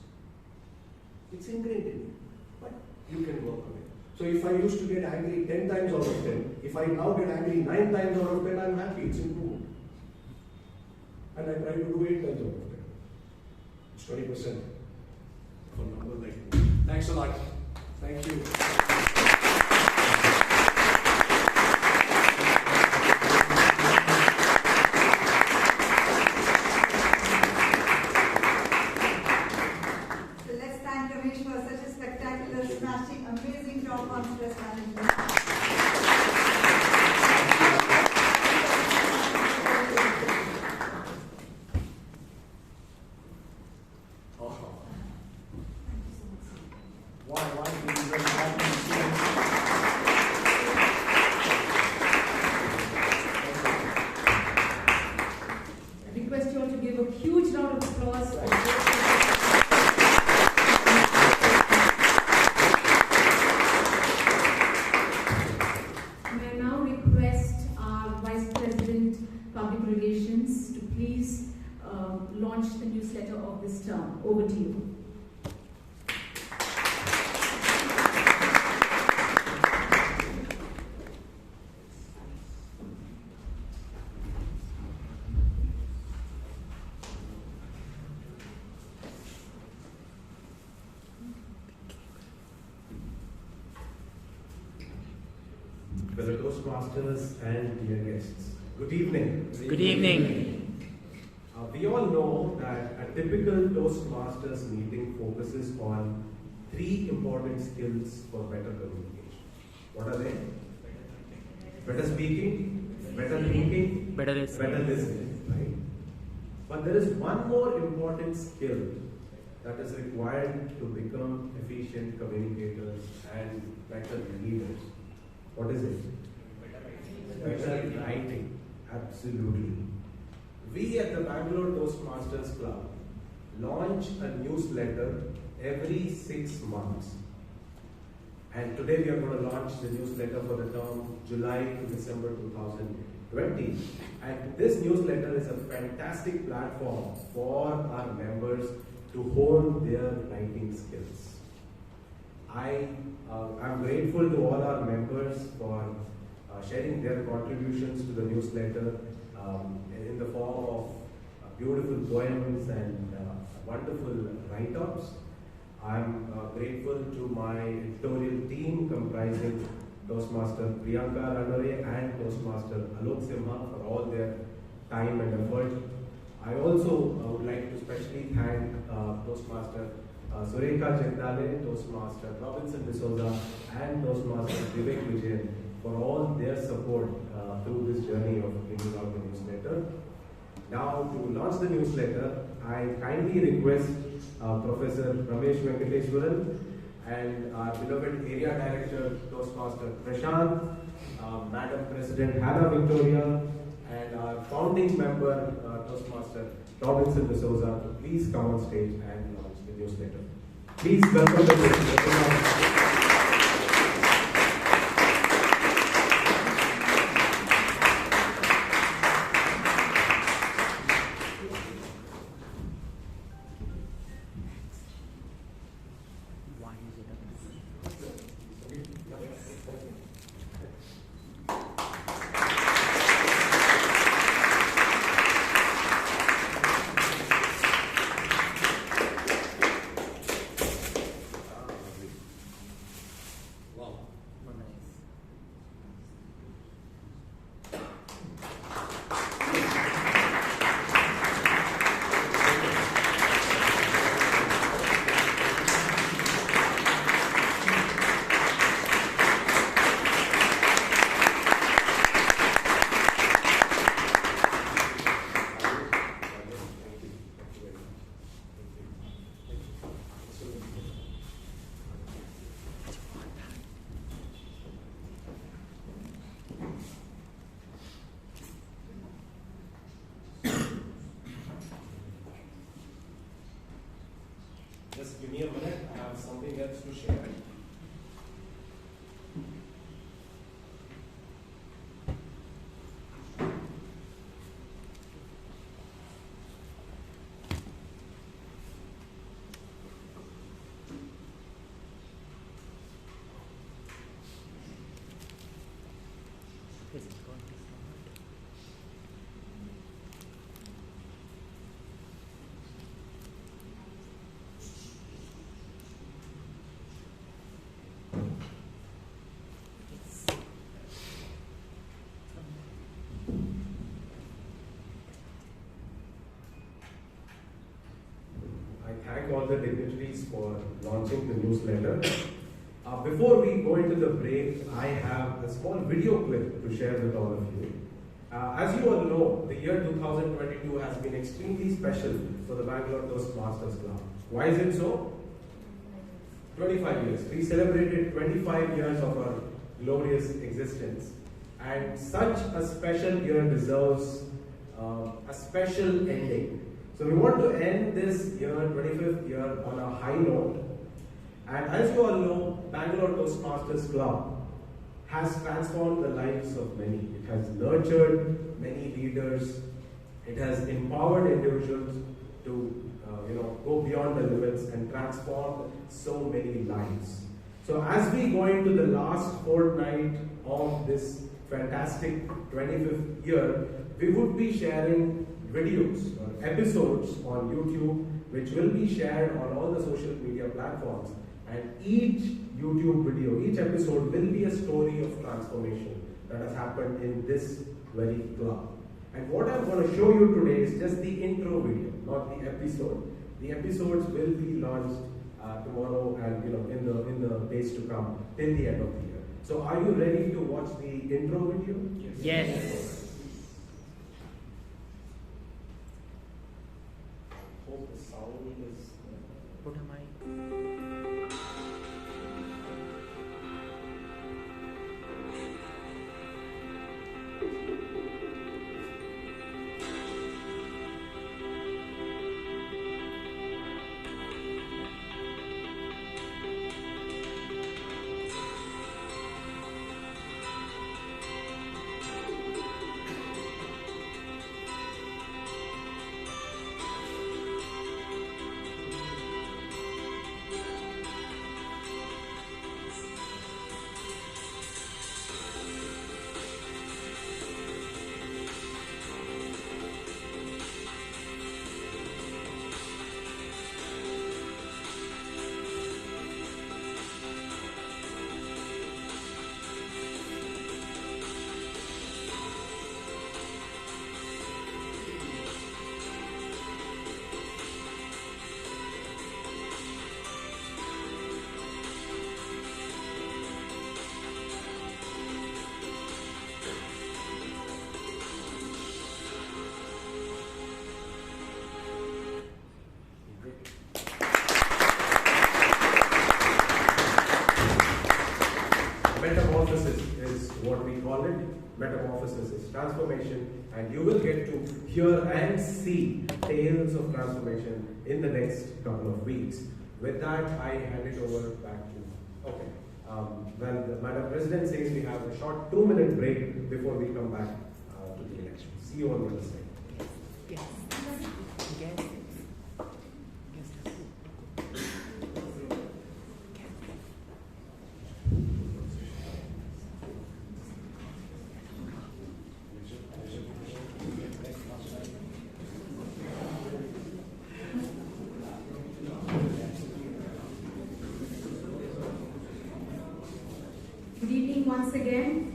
It's ingrained in you. But you can work on it. So if I used to get angry 10 times out of 10, if I now get angry 9 times out of 10, I'm happy. It's improvement. And I try to do 8 times out of 10. It's 20%. For a number like that. Thanks a lot. Thank you. So let's thank Ramesh for such a spectacular, smashing, amazing job on stress management. Over to you. Fellow Toastmasters and dear guests, good evening. Good evening. We all know that a typical Toastmasters meeting focuses on 3 important skills for better communication. What are they? better speaking, better thinking, Better listening. better listening, right? But there is one more important skill that is required to become efficient communicators and better leaders. What is it? Better writing. Absolutely. We at the Bangalore Toastmasters Club launch a newsletter every 6 months. And today we are going to launch the newsletter for the term July to December 2020. And this newsletter is a fantastic platform for our members to hone their writing skills. I'm grateful to all our members for sharing their contributions to the newsletter in the form of beautiful poems and wonderful write-ups. I'm grateful to my editorial team comprising Toastmaster Priyanka Ranare and Toastmaster Alok Simha for all their time and effort. I also would like to especially thank Toastmaster Surekha Chendale, Toastmaster Robinson D'Souza and Toastmaster Vivek Vijayan for all their support through this journey of bringing out the newsletter. Now, to launch the newsletter, I kindly request Professor Ramesh Venkateswan and our beloved Area Director Toastmaster Prashant, Madam President Hannah Victoria, and our founding member Toastmaster Robinson D'Souza to please come on stage and launch the newsletter. Please welcome the Just give me a minute, I have something else to share. Thank all the dignitaries for launching the newsletter. Before we go into the break, I have a small video clip to share with all of you. As you all know, the year 2022 has been extremely special for the Bangalore Toastmasters Club. Why is it so? 25 years. We celebrated 25 years of our glorious existence. And such a special year deserves a special ending. So we want to end this year, 25th year, on a high note. And as you all know, Bangalore Toastmasters Club has transformed the lives of many. It has nurtured many leaders. It has empowered individuals to go beyond the limits and transform so many lives. So as we go into the last fortnight of this fantastic 25th year, we would be sharing videos or episodes on YouTube, which will be shared on all the social media platforms. And each YouTube video, each episode will be a story of transformation that has happened in this very club. And what I'm going to show you today is just the intro video, not the episode. The episodes will be launched tomorrow and in the days to come till the end of the year. So are you ready to watch the intro video? Yes. Hope the sound is. Put a mic. Metamorphosis is what we call it. Metamorphosis is transformation, and you will get to hear and see tales of transformation in the next couple of weeks. With that, I hand it over back to. Okay. Well, the Madam President says we have a short 2-minute break before we come back to the election. See you on the other side. Yes. Yes. Good evening once again.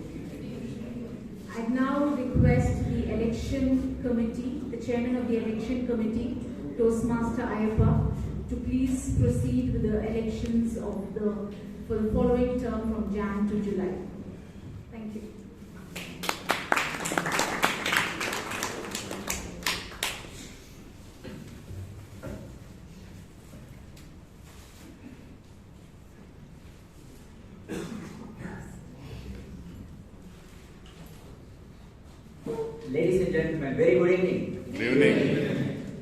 I now request the election committee, the chairman of the election committee, Toastmaster Ayappa, to please proceed with the elections for the following term from Jan to July. Thank you. Ladies and gentlemen, very good evening. Good evening.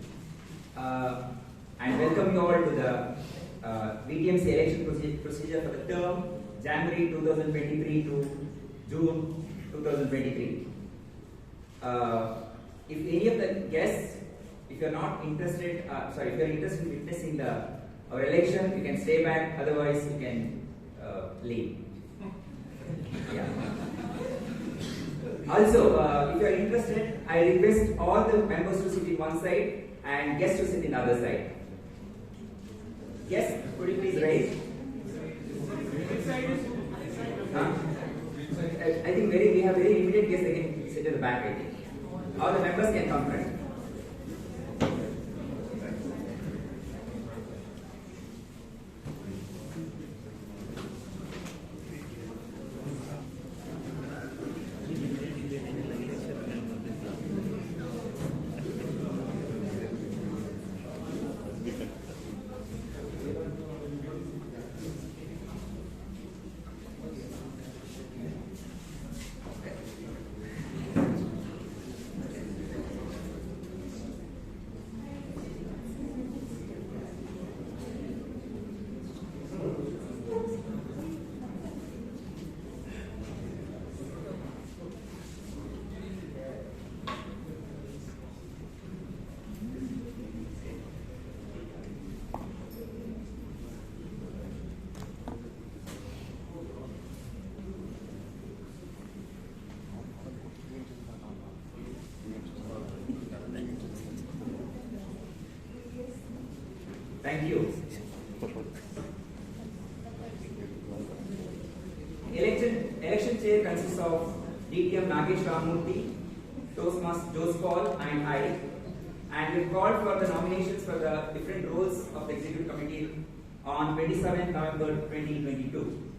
And welcome you all to the VTMC election procedure for the term January 2023 to June 2023. If any of the guests, if you're not interested, if you're interested in witnessing our election, you can stay back. Otherwise, you can leave. Yeah. Also, if you are interested, I request all the members to sit in one side and guests to sit in the other side. Yes, could you please raise? I think we have very limited guests. They can sit at the back. I think all the members can come front. Thank you. Election chair consists of DTM Nagesh Ramurthy, Toastmaster Jose Paul, and I. And we called for the nominations for the different roles of the executive committee on 27 November 2022.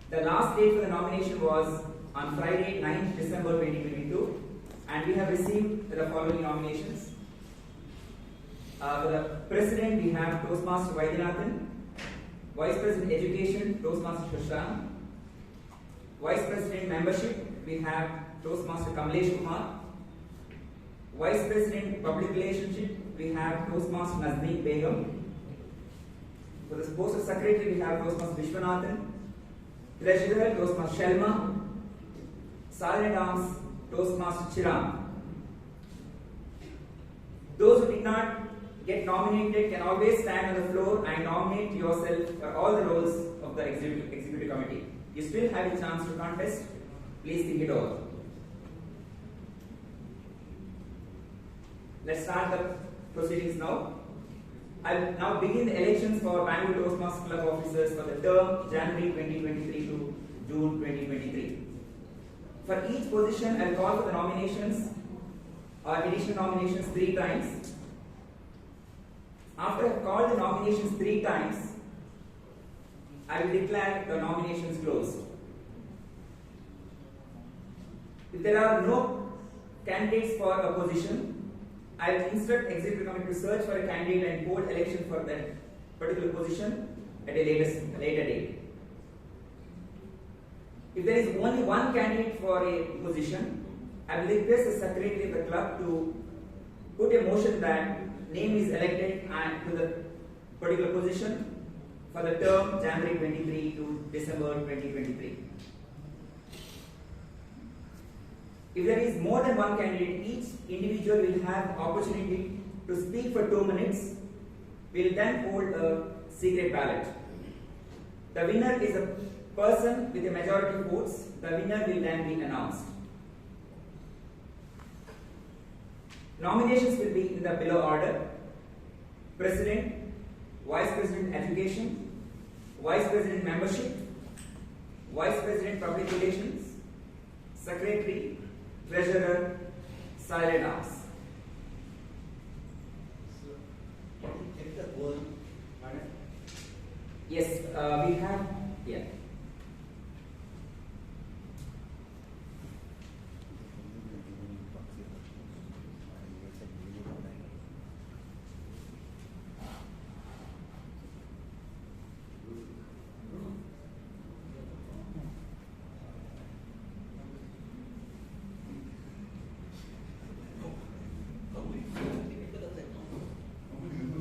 The last date for the nomination was on Friday, 9th December 2022, and we have received the following nominations. For the President, we have Toastmaster Vaidyanathan, Vice President Education, Toastmaster Shashank, Vice President Membership, we have Toastmaster Kamlesh Kumar, Vice President Public Relationship, we have Toastmaster Nazdeen Begum. For the post of Secretary, we have Toastmaster Vishwanathan, Treasurer Toastmaster Shelma, Sergeant at Arms Toastmaster Chiram. Those who did not get nominated can always stand on the floor and nominate yourself for all the roles of the executive committee. You still have a chance to contest. Please think it over. Let's start the proceedings now. I will now begin the elections for Bangalore Toastmasters Club officers for the term January 2023 to June 2023. For each position, I will call for the nominations or additional nominations 3 times. After I have called the nominations 3 times, I will declare the nominations closed. If there are no candidates for a position, I will instruct executive committee to search for a candidate and hold election for that particular position at a later date. If there is only one candidate for a position, I will request the secretary of the club to put a motion that name is elected and to the particular position for the term January 23 to December 2023. If there is more than one candidate, each individual will have opportunity to speak for 2 minutes. We will then hold a secret ballot. The winner is a person with a majority of votes. The winner will then be announced. Nominations will be in the below order: President, Vice President Education, Vice President Membership, Vice President Public Relations, Secretary, Treasurer, Sergeant at Arms. Yes, we have, yeah.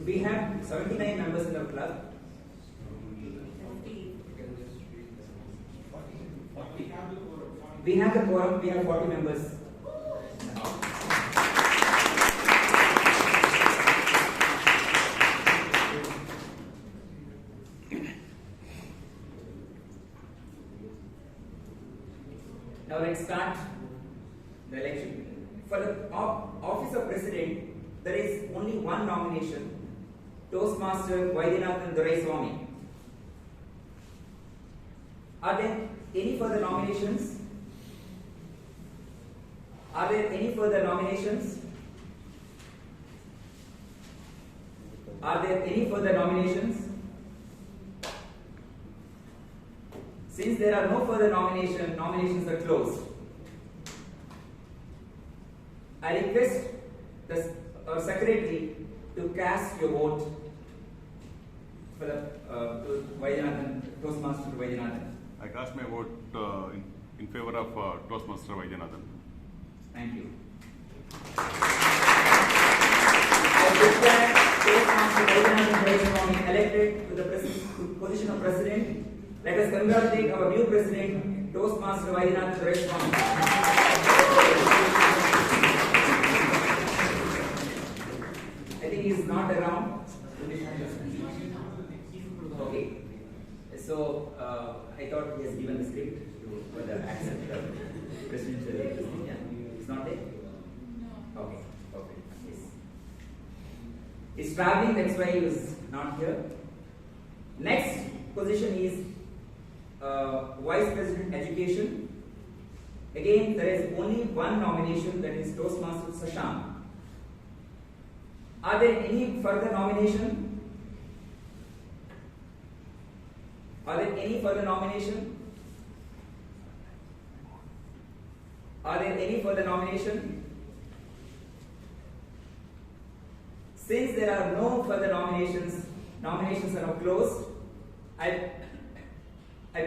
We have 79 members in the club. We have the quorum, we have 40 members. Now let's start the election. For the office of president, there is only one nomination: Toastmaster Vaidyanathan Doraiswamy. Are there any further nominations? Are there any further nominations? Are there any further nominations? Since there are no further nominations are closed. I request the secretary to cast your vote for the Vaidyanathan, Toastmaster Vaidyanathan. I cast my vote in favor of Toastmaster Vaidyanathan. Thank you. I declare Toastmaster Vaidyanathan elected to the position of president. Let us congratulate our new president, Toastmaster Vaidyanathan. I think he is not around. Okay. So I thought he has given the script to further accept the presidential. Yeah. He's not there? No. Okay. Okay. Yes. He's traveling, that's why he was not here. Next position is Vice President Education. Again, there is only one nomination, that is Toastmaster Shashank. Are there any further nomination? Are there any further nomination? there any further nomination? Since there are no further nominations, nominations are now closed. I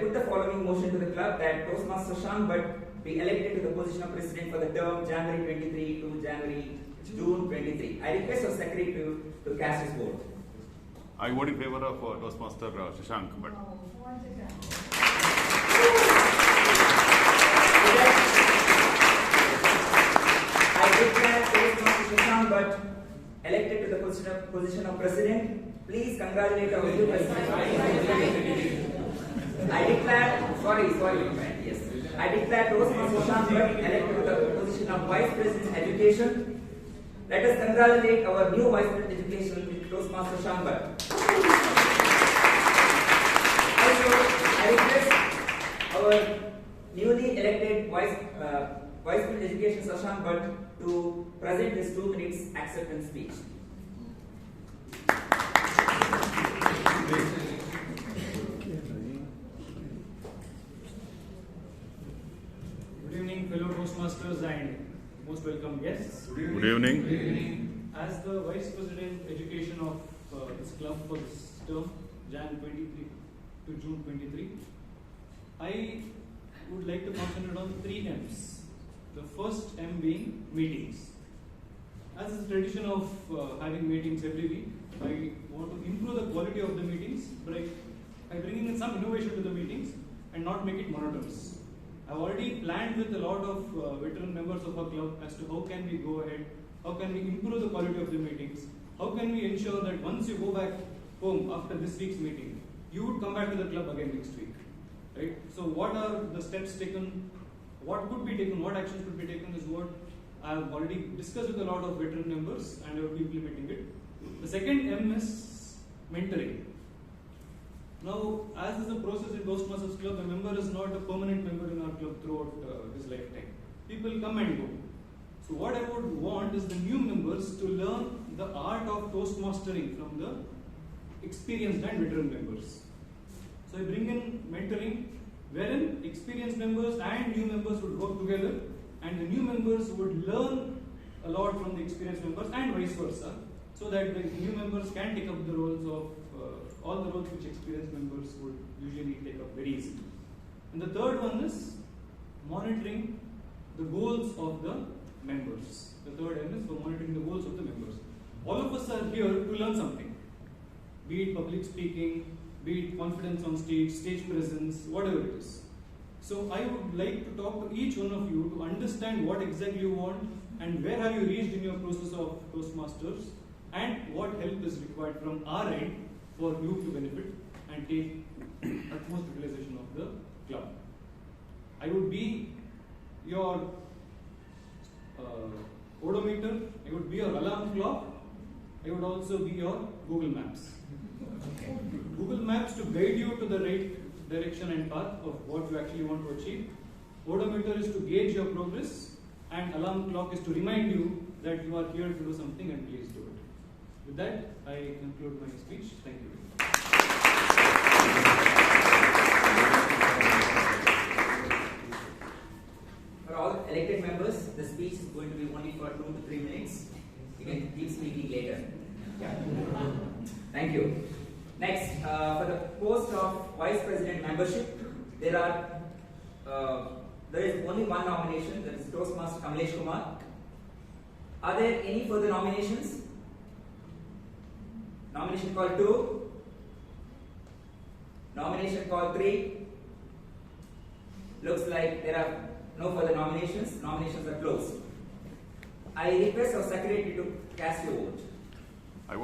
put the following motion to the club that Toastmaster Shan Bhatt be elected to the position of president for the term January 23 to June 23. I request our secretary to cast his vote. I vote in favor of Toastmaster Shashank, but I declare Toastmaster Shashank Bhatt elected to the position of president. Please congratulate our new president. I declare Toastmaster Shashank Bhatt elected to the position of vice president education. Let us congratulate our new vice president education, Toastmaster Shashank Bhatt. Also, I request our newly elected vice president education, Shashank Bhatt, to present his 2 minutes acceptance speech. Good evening, fellow Toastmasters and most welcome guests. Good evening. As the Vice President Education of this club for this term, Jan 23 to June 23, I would like to concentrate on 3 M's. The first M being meetings. As is the tradition of having meetings every week, I want to improve the quality of the meetings by bringing in some innovation to the meetings and not make it monotonous. I've already planned with a lot of veteran members of our club as to how can we go ahead, how can we improve the quality of the meetings, how can we ensure that once you go back home after this week's meeting, you would come back to the club again next week. Right? So what are the steps taken, what could be taken, what actions could be taken is what I have already discussed with a lot of veteran members and I will be implementing it. The second M is mentoring. Now, as is the process in Toastmasters Club, a member is not a permanent member in our club throughout his lifetime. People come and go. So what I would want is the new members to learn the art of Toastmastering from the experienced and veteran members. So I bring in mentoring, wherein experienced members and new members would work together, and the new members would learn a lot from the experienced members and vice versa, so that the new members can take up the roles of all the roles which experienced members would usually take up very easily. And the third one is monitoring the goals of the members. The third M is for monitoring the goals of the members. All of us are here to learn something, be it public speaking, be it confidence on stage, stage presence, whatever it is. So I would like to talk to each one of you to understand what exactly you want and where have you reached in your process of Toastmasters and what help is required from our end for you to benefit and take utmost utilization of the club. I would be your odometer, I would be your alarm clock, I would also be your Google Maps. Google Maps to guide you to the right direction and path of what you actually want to achieve. Odometer is to gauge your progress, and alarm clock is to remind you that you are here to do something and please do it. With that, I conclude my speech. Thank you. For all elected members, the speech is going to be only for 2 to 3 minutes. You can keep speaking later. Yeah. Thank you. Next, for the post of Vice President membership, there is only one nomination, that is Toastmaster Kamlesh Kumar. Are there any further nominations? Nomination call 2. Nomination call 3. Looks like there are no further nominations. Nominations are closed. I request our secretary to cast your vote. I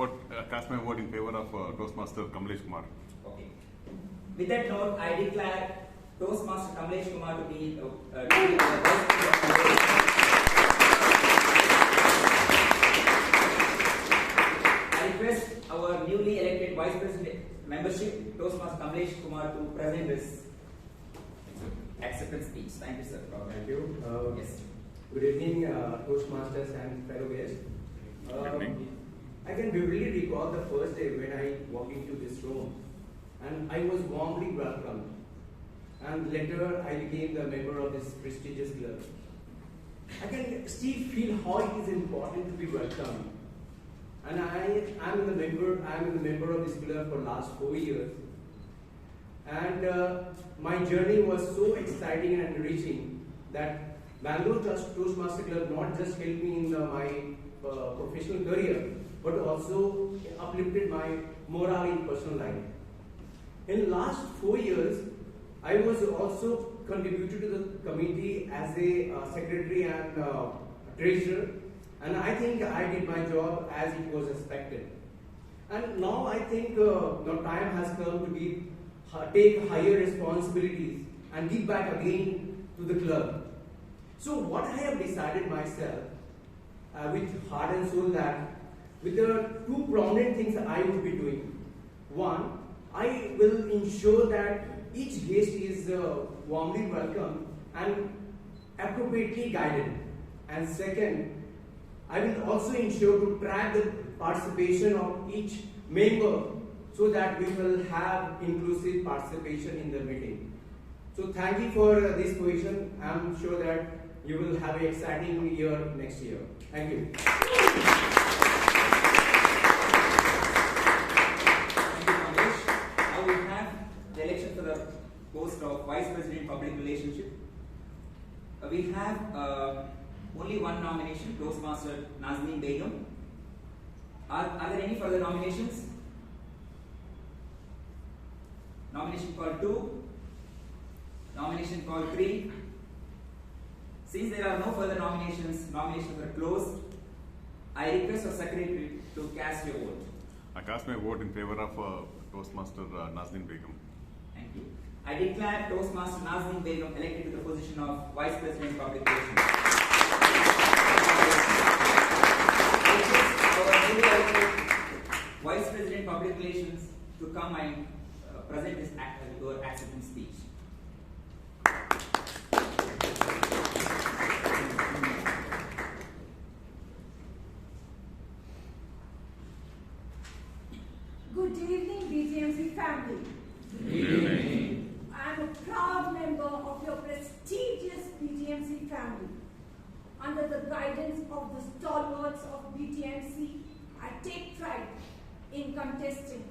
cast my vote in favor of Toastmaster Kamlesh Kumar. Okay. With that note, I declare Toastmaster Kamlesh Kumar to be the vice president. I request our newly elected vice president membership, Toastmaster Kamlesh Kumar, to present his acceptance speech. Thank you, sir. Thank you. Yes. Good evening, Toastmasters and fellow guests. I can vividly recall the first day when I walked into this room, and I was warmly welcomed. And later, I became the member of this prestigious club. I can still feel how it is important to be welcomed. And I am a member of this club for last 4 years. And my journey was so exciting and enriching that Bangalore Toastmaster Club not just helped me in my professional career, but also uplifted my morale in personal life. In last 4 years, I was also contributed to the committee as a secretary and treasurer, and I think I did my job as it was expected. And now I think the time has come to take higher responsibilities and give back again to the club. So what I have decided myself with heart and soul that with the two prominent things I will be doing. One, I will ensure that each guest is warmly welcomed and appropriately guided. And second, I will also ensure to track the participation of each member so that we will have inclusive participation in the meeting. So thank you for this position. I'm sure that you will have an exciting year next year. Thank you. Thank you, Ramesh. Now we have the election for the post of Vice President Public Relationship. We have only one nomination, Toastmaster Nazneen Begum. Are there any further nominations? Nomination call 2. Nomination call 3. Since there are no further nominations, nominations are closed. I request our secretary to cast your vote. I cast my vote in favor of Toastmaster Nazneen Begum. Thank you. I declare Toastmaster Nazneen Begum elected to the position of Vice President Public Relations. Vice President Public Relations to come and present his your acceptance speech. Good evening, BTMC family. Good evening. I am a proud member of your prestigious BTMC family. Under the guidance of the stalwarts of BTMC, I take pride in contesting,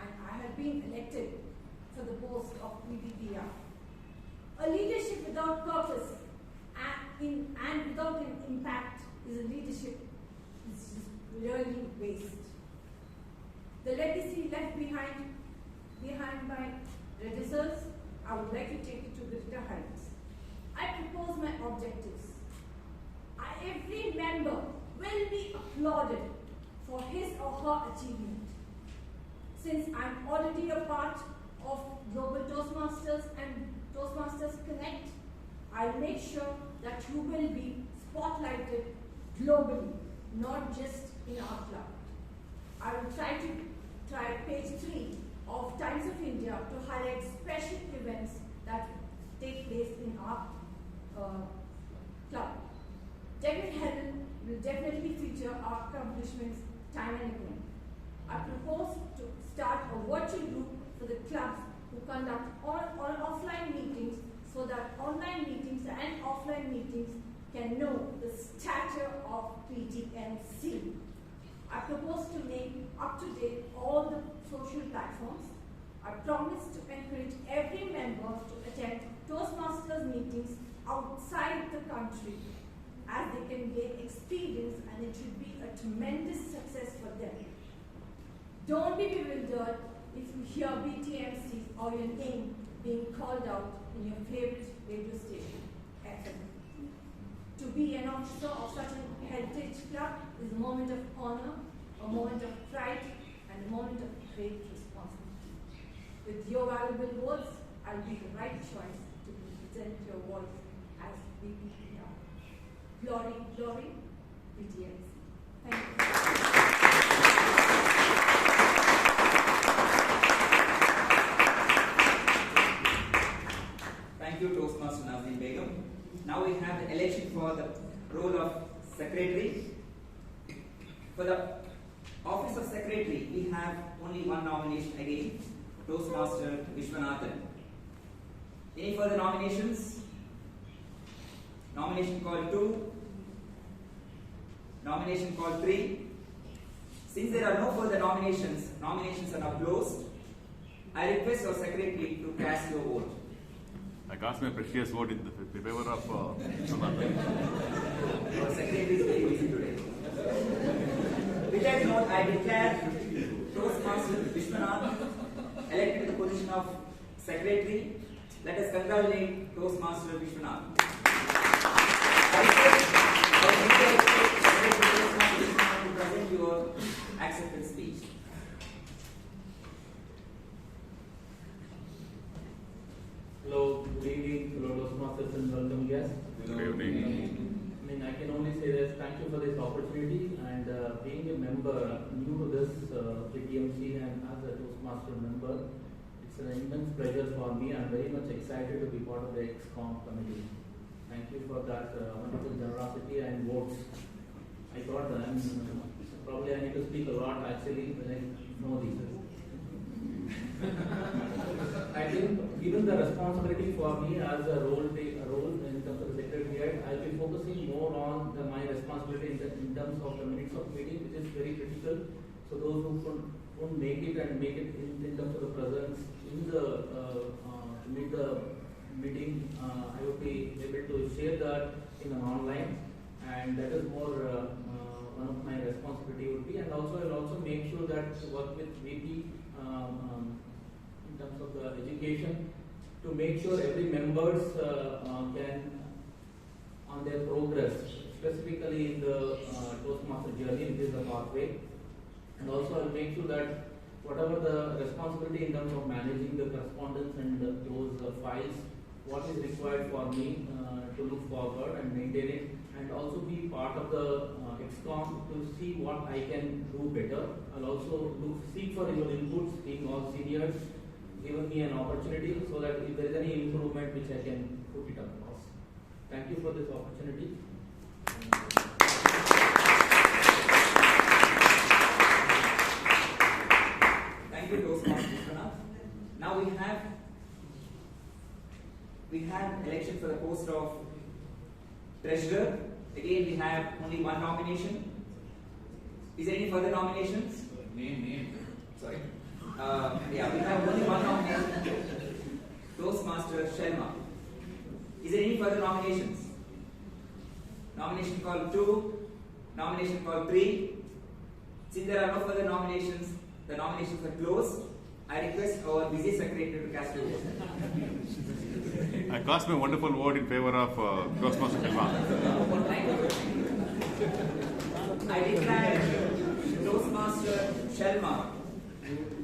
and I have been elected for the post of PDPR. A leadership without purpose and without an impact is a leadership which is really waste. The legacy left behind by predecessors, I would like to take it to greater heights. I propose my objectives. Every member will be applauded for his or her achievement. Since I'm already a part of Global Toastmasters and Toastmasters Connect, I'll make sure that you will be spotlighted globally, not just in our club. I will try page 3 of Times of India to highlight special events that take place in our club. David Helen will definitely feature our accomplishments time and again. I propose to start a virtual group for the clubs who conduct all offline meetings so that online meetings and offline meetings can know the stature of PTMC. I propose to make up-to-date all the social platforms. I promise to encourage every member to attend Toastmasters meetings outside the country as they can gain experience, and it should be a tremendous success for them. Don't be bewildered if you hear BTMC or your name being called out in your favorite radio station, FM. To be an officer of such a heritage club is a moment of honor, a moment of pride, and a moment of great responsibility. With your valuable votes, I'll be the right choice to represent your voice as BPPR. Glory, glory, BTMC. Thank you. Thank you, Toastmaster Nazneen Begum. Now we have the election for the role of Secretary. For the office of Secretary, we have only one nomination again, Toastmaster Vishwanathan. Any further nominations? Nomination call 2. Nomination call 3. Since there are no further nominations, nominations are now closed. I request our secretary to cast your vote. I cast my precious vote in favor of Vishwanath. Our secretary is very busy today. With that note, I declare Toastmaster Vishwanath elected to the position of secretary. Let us congratulate Toastmaster Vishwanath. I request our secretary Toastmaster Vishwanath to present your acceptance speech. Hello, good evening, fellow Toastmasters and welcome guests. Good evening. I can only say this, thank you for this opportunity, and being a member, new to this TMC and as a Toastmaster member, it's an immense pleasure for me. I'm very much excited to be part of the XCOM committee. Thank you for that wonderful generosity and votes. I thought probably I need to speak a lot actually when I know these. I think given the responsibility for me as a role in terms of the secretariat, I'll be focusing more on my responsibility in terms of the minutes of meeting, which is very critical. So those who couldn't make it and make it in terms of the presence in the to meet the meeting, I would be able to share that in an online, and that is more one of my responsibility would be. And also I'll also make sure that to work with VP in terms of the education to make sure every members can on their progress, specifically in the Toastmaster journey, which is the pathway. And also I'll make sure that whatever the responsibility in terms of managing the correspondence and those files, what is required for me to look forward and maintain it, and also be part of the XCOM to see what I can do better. I'll also seek for your inputs, being all seniors, given me an opportunity so that if there is any improvement which I can put it across. Thank you for this opportunity. Thank you, Toastmaster. Now we have election for the post of treasurer. Again, we have only one nomination. Is there any further nominations? Name. Sorry. Yeah, we have only one nomination. Toastmaster Sharma. Is there any further nominations? Nomination call 2. Nomination call 3. Since there are no further nominations, the nominations are closed. I request our busy secretary to cast a vote. I cast my wonderful vote in favor of Toastmaster Sharma. I declare Toastmaster Sharma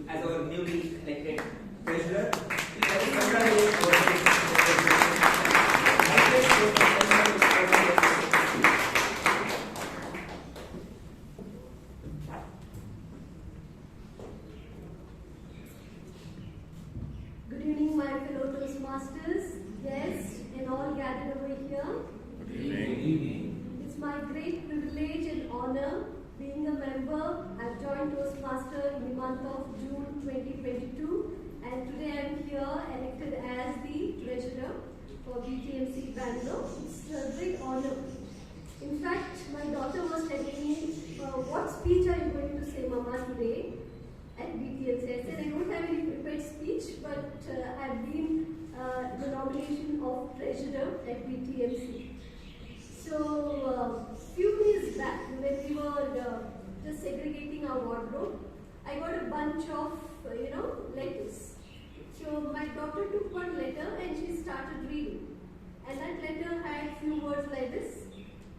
as our newly elected treasurer. Good evening, my fellow Toastmasters, guests, and all gathered over here. Good evening. It's my great privilege and honor being a member. I've joined Toastmaster in the month of June 2022, and today I'm here elected as the treasurer for BTMC Bangalore. It's a great honor. In fact, my daughter was telling me, what speech are you going to say, Mama, today at BTMC? I said, I don't have any prepared speech, but I've been the nomination of treasurer at BTMC. So, few days back, when we were just segregating our wardrobe, I got a bunch of, letters. So, my daughter took one letter and she started reading. And that letter had few words like this.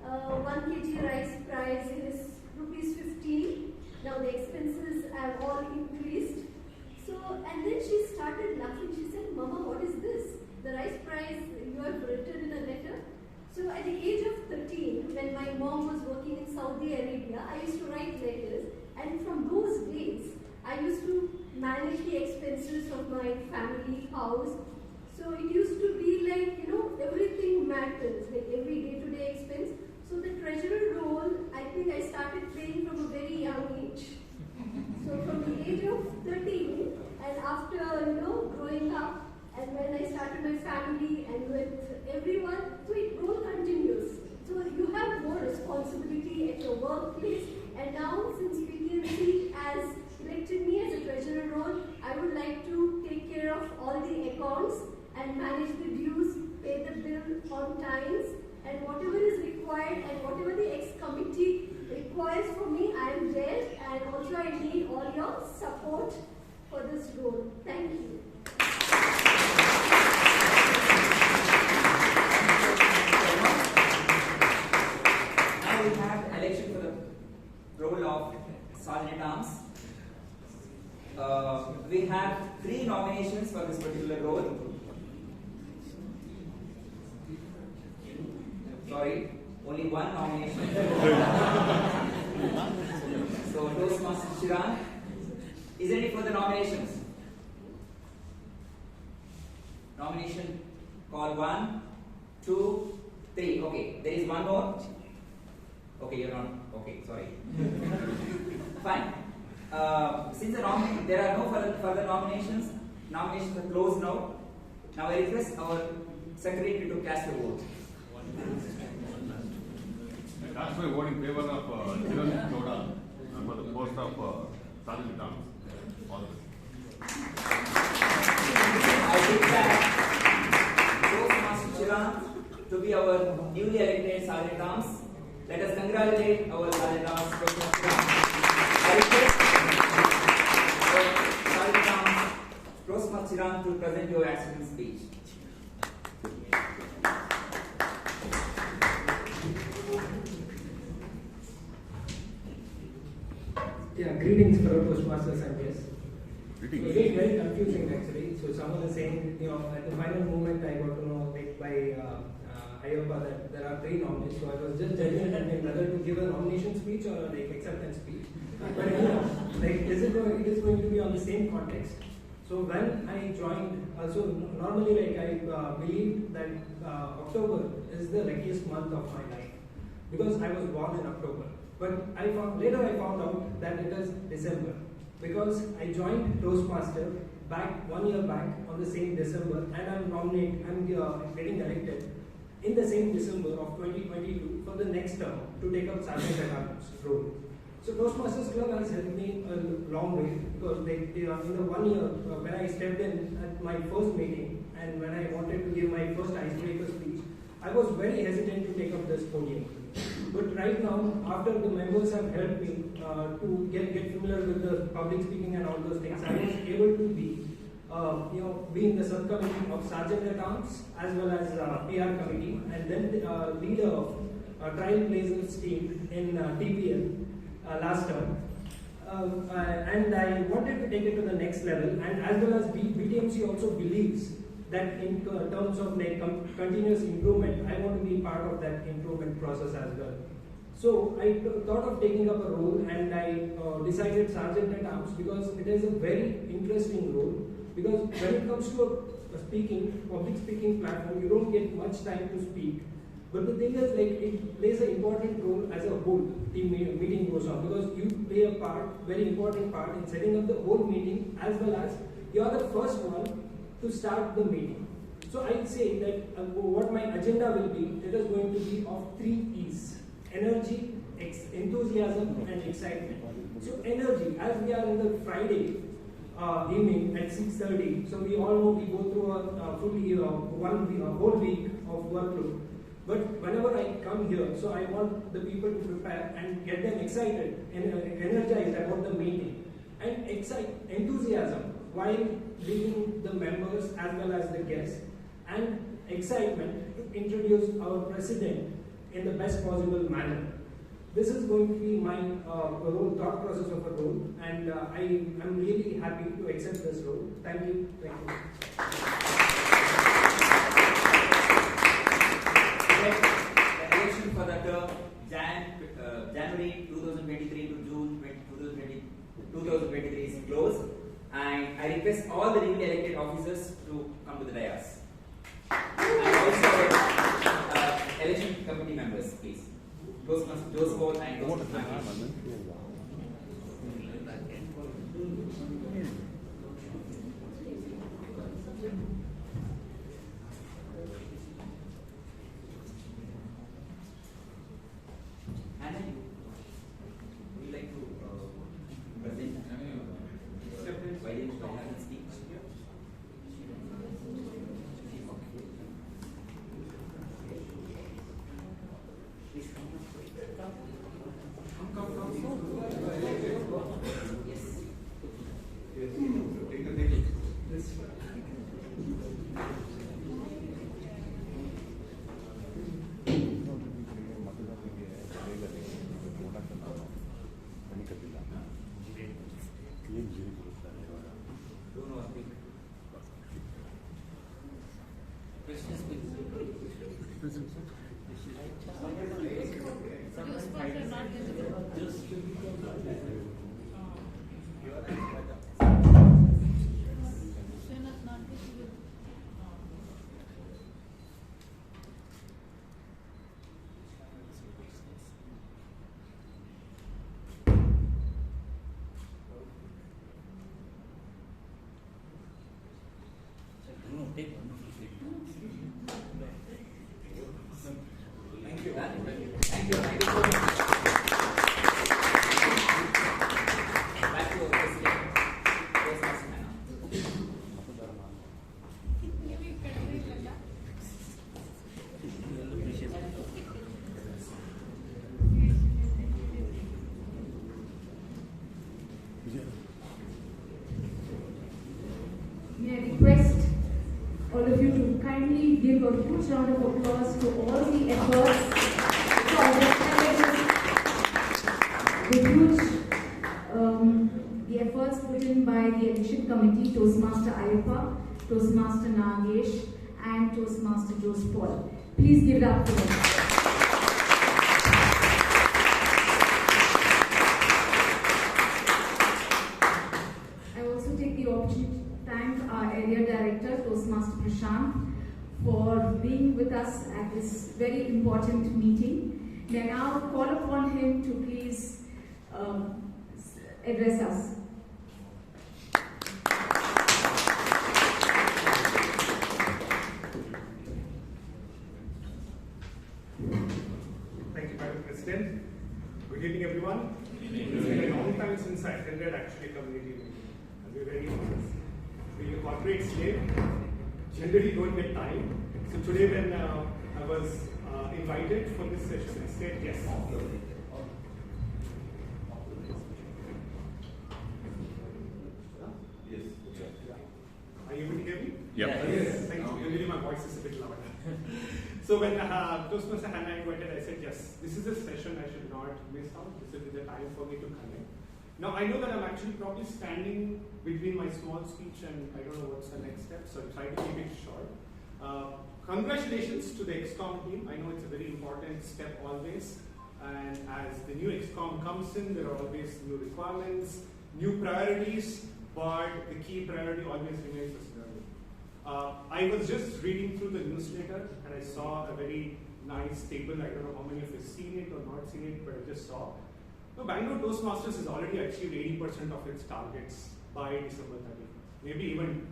1 kg rice price is rupees 15. Now the expenses have all increased. So, and then she started laughing. She said, Mama, what is this? The rice price you have written in a letter? So at the age of 13, when my mom was working in Saudi Arabia, I used to write letters. And from those days, I used to manage the expenses of my family house. So it used to be like, everything matters, like every day-to-day expense. So the treasurer role, I think I started playing from a very young age. So from the age of 13, and after, growing up, and when I started my family and with everyone, so it role continued. Sergeant-at-Arms. We have 3 nominations for this particular role. Sorry, only 1 nomination. So, Toastmaster Chirag. Is there any further nominations? Nomination call 1, 2, 3. Okay, there is one more. Okay, you're not. Okay, sorry. Fine. Since there are no further nominations, nominations are closed now. Now I request our secretary to cast a vote. I cast my vote in favor of Chiran Choda for the post of Sergeant-at-Arms. All the best. I declare Toastmaster Chiran to be our newly elected Sergeant-at-Arms. Let us congratulate our Sergeant-at-Arms, Toastmaster Chiran. I request Sergeant-at-Arms, Toastmaster Chiran, to present your acceptance speech. Yeah, greetings fellow Toastmasters and guests. It was very confusing actually. So someone is saying, at the final moment I got to know by Ayappa that there are 3 nominees. So I was just judging whether to give a nomination speech or acceptance speech. But it is going to be on the same context. So when I joined, also normally I believe that October is the luckiest month of my life because I was born in October. But later I found out that it is December because I joined Toastmaster back 1 year back on the same December, and I'm getting elected in the same December of 2022 for the next term to take up Sergeant-at-Arms role. So Toastmasters Club has helped me a long way because in the 1 year when I stepped in at my first meeting and when I wanted to give my first icebreaker speech, I was very hesitant to take up this podium. But right now, after the members have helped me to get familiar with the public speaking and all those things, I was able to be in the subcommittee of Sergeant-at-Arms as well as PR committee, and then lead a trailblazers team in TPL last term. And I wanted to take it to the next level, and as well as BTMC also believes that in terms of continuous improvement, I want to be part of that improvement process as well. So I thought of taking up a role, and I decided Sergeant-at-Arms because it is a very interesting role. Because when it comes to a public speaking platform, you don't get much time to speak. But the thing is, it plays an important role as a whole. The meeting goes on because you play a very important part in setting up the whole meeting, as well as you are the first one to start the meeting. So I'd say that what my agenda will be, it is going to be of 3 E's: energy, enthusiasm, and excitement. So energy, as we are in the Friday evening at 6:30, so we all know we go through a whole week of workload. But whenever I come here, so I want the people to prepare and get them excited and energized about the meeting. And enthusiasm while leading the members as well as the guests, and excitement to introduce our president in the best possible manner. This is going to be my thought process of a role, and I'm really happy to accept this role. Thank you. Thank you. The election for the term January 2023 to June 2023 is closed, and I request all the newly elected officers to come to the dais. And also election committee members, please. Toastmaster and Toastmaster. Anna, would you like to present? Why didn't you have a speech? Please come. Thank you. Thank you so much. Back to our president, Toastmaster Hannah. May I request all of you to kindly give a huge round of applause to all the efforts the efforts put in by the election committee, Toastmaster Ayappa, Toastmaster Nagesh, and Toastmaster Jose Paul. Please give it up for them. I also take the opportunity to thank our area director, Toastmaster Prashant, for being with us at this very important meeting. May I now call upon him to please address us. Thank you, Madam President. Good evening, everyone. It's been a long time since I attended actually a community meeting. I'll be very honest. Being a corporate slave, generally don't get time. So today when I was invited for this session, I said yes. Yes. Are you able to hear me? Yep. Yes. Thank you. Usually my voice is a bit louder. So when Toastmaster Hannah invited, I said yes. This is a session I should not miss out. This will be the time for me to connect. Now I know that I'm actually probably standing between my small speech and I don't know what's the next step, so I'll try to keep it short. Congratulations to the XCOM team. I know it's a very important step always. And as the new XCOM comes in, there are always new requirements, new priorities, but the key priority always remains the learning. I was just reading through the newsletter and I saw a very nice table. I don't know how many of you have seen it or not seen it, but I just saw. So Bangalore Toastmasters has already achieved 80% of its targets by December 31st, maybe even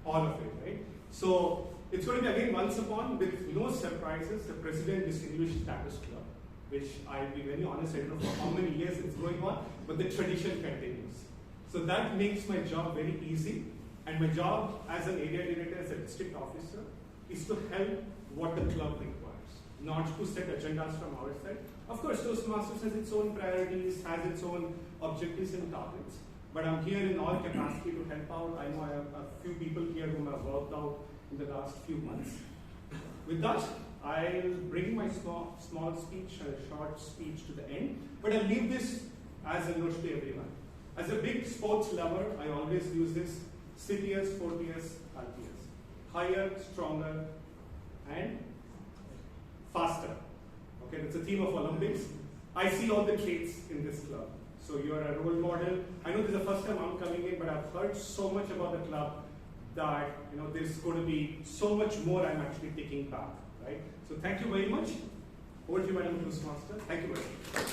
all of it, right? So it's going to be again once upon with no surprises, the President Distinguished Status Club, which I'll be very honest, I don't know for how many years it's going on, but the tradition continues. So that makes my job very easy. And my job as an area director, as a district officer, is to help what the club requires, not to set agendas from our side. Of course, Toastmasters has its own priorities, has its own objectives and targets, but I'm here in all capacity to help out. I know I have a few people here whom I've worked out in the last few months. With that, I'll bring my small speech, a short speech to the end, but I'll leave this as a note to everyone. As a big sports lover, I always use this: CTS, 4TS, RTS. Higher, stronger, and faster. Okay, that's a theme of Olympics. I see all the traits in this club. So you are a role model. I know this is the first time I'm coming in, but I've heard so much about the club that there's going to be so much more I'm actually taking back. Right? So thank you very much. Over to you, Madam Toastmaster. Thank you very much.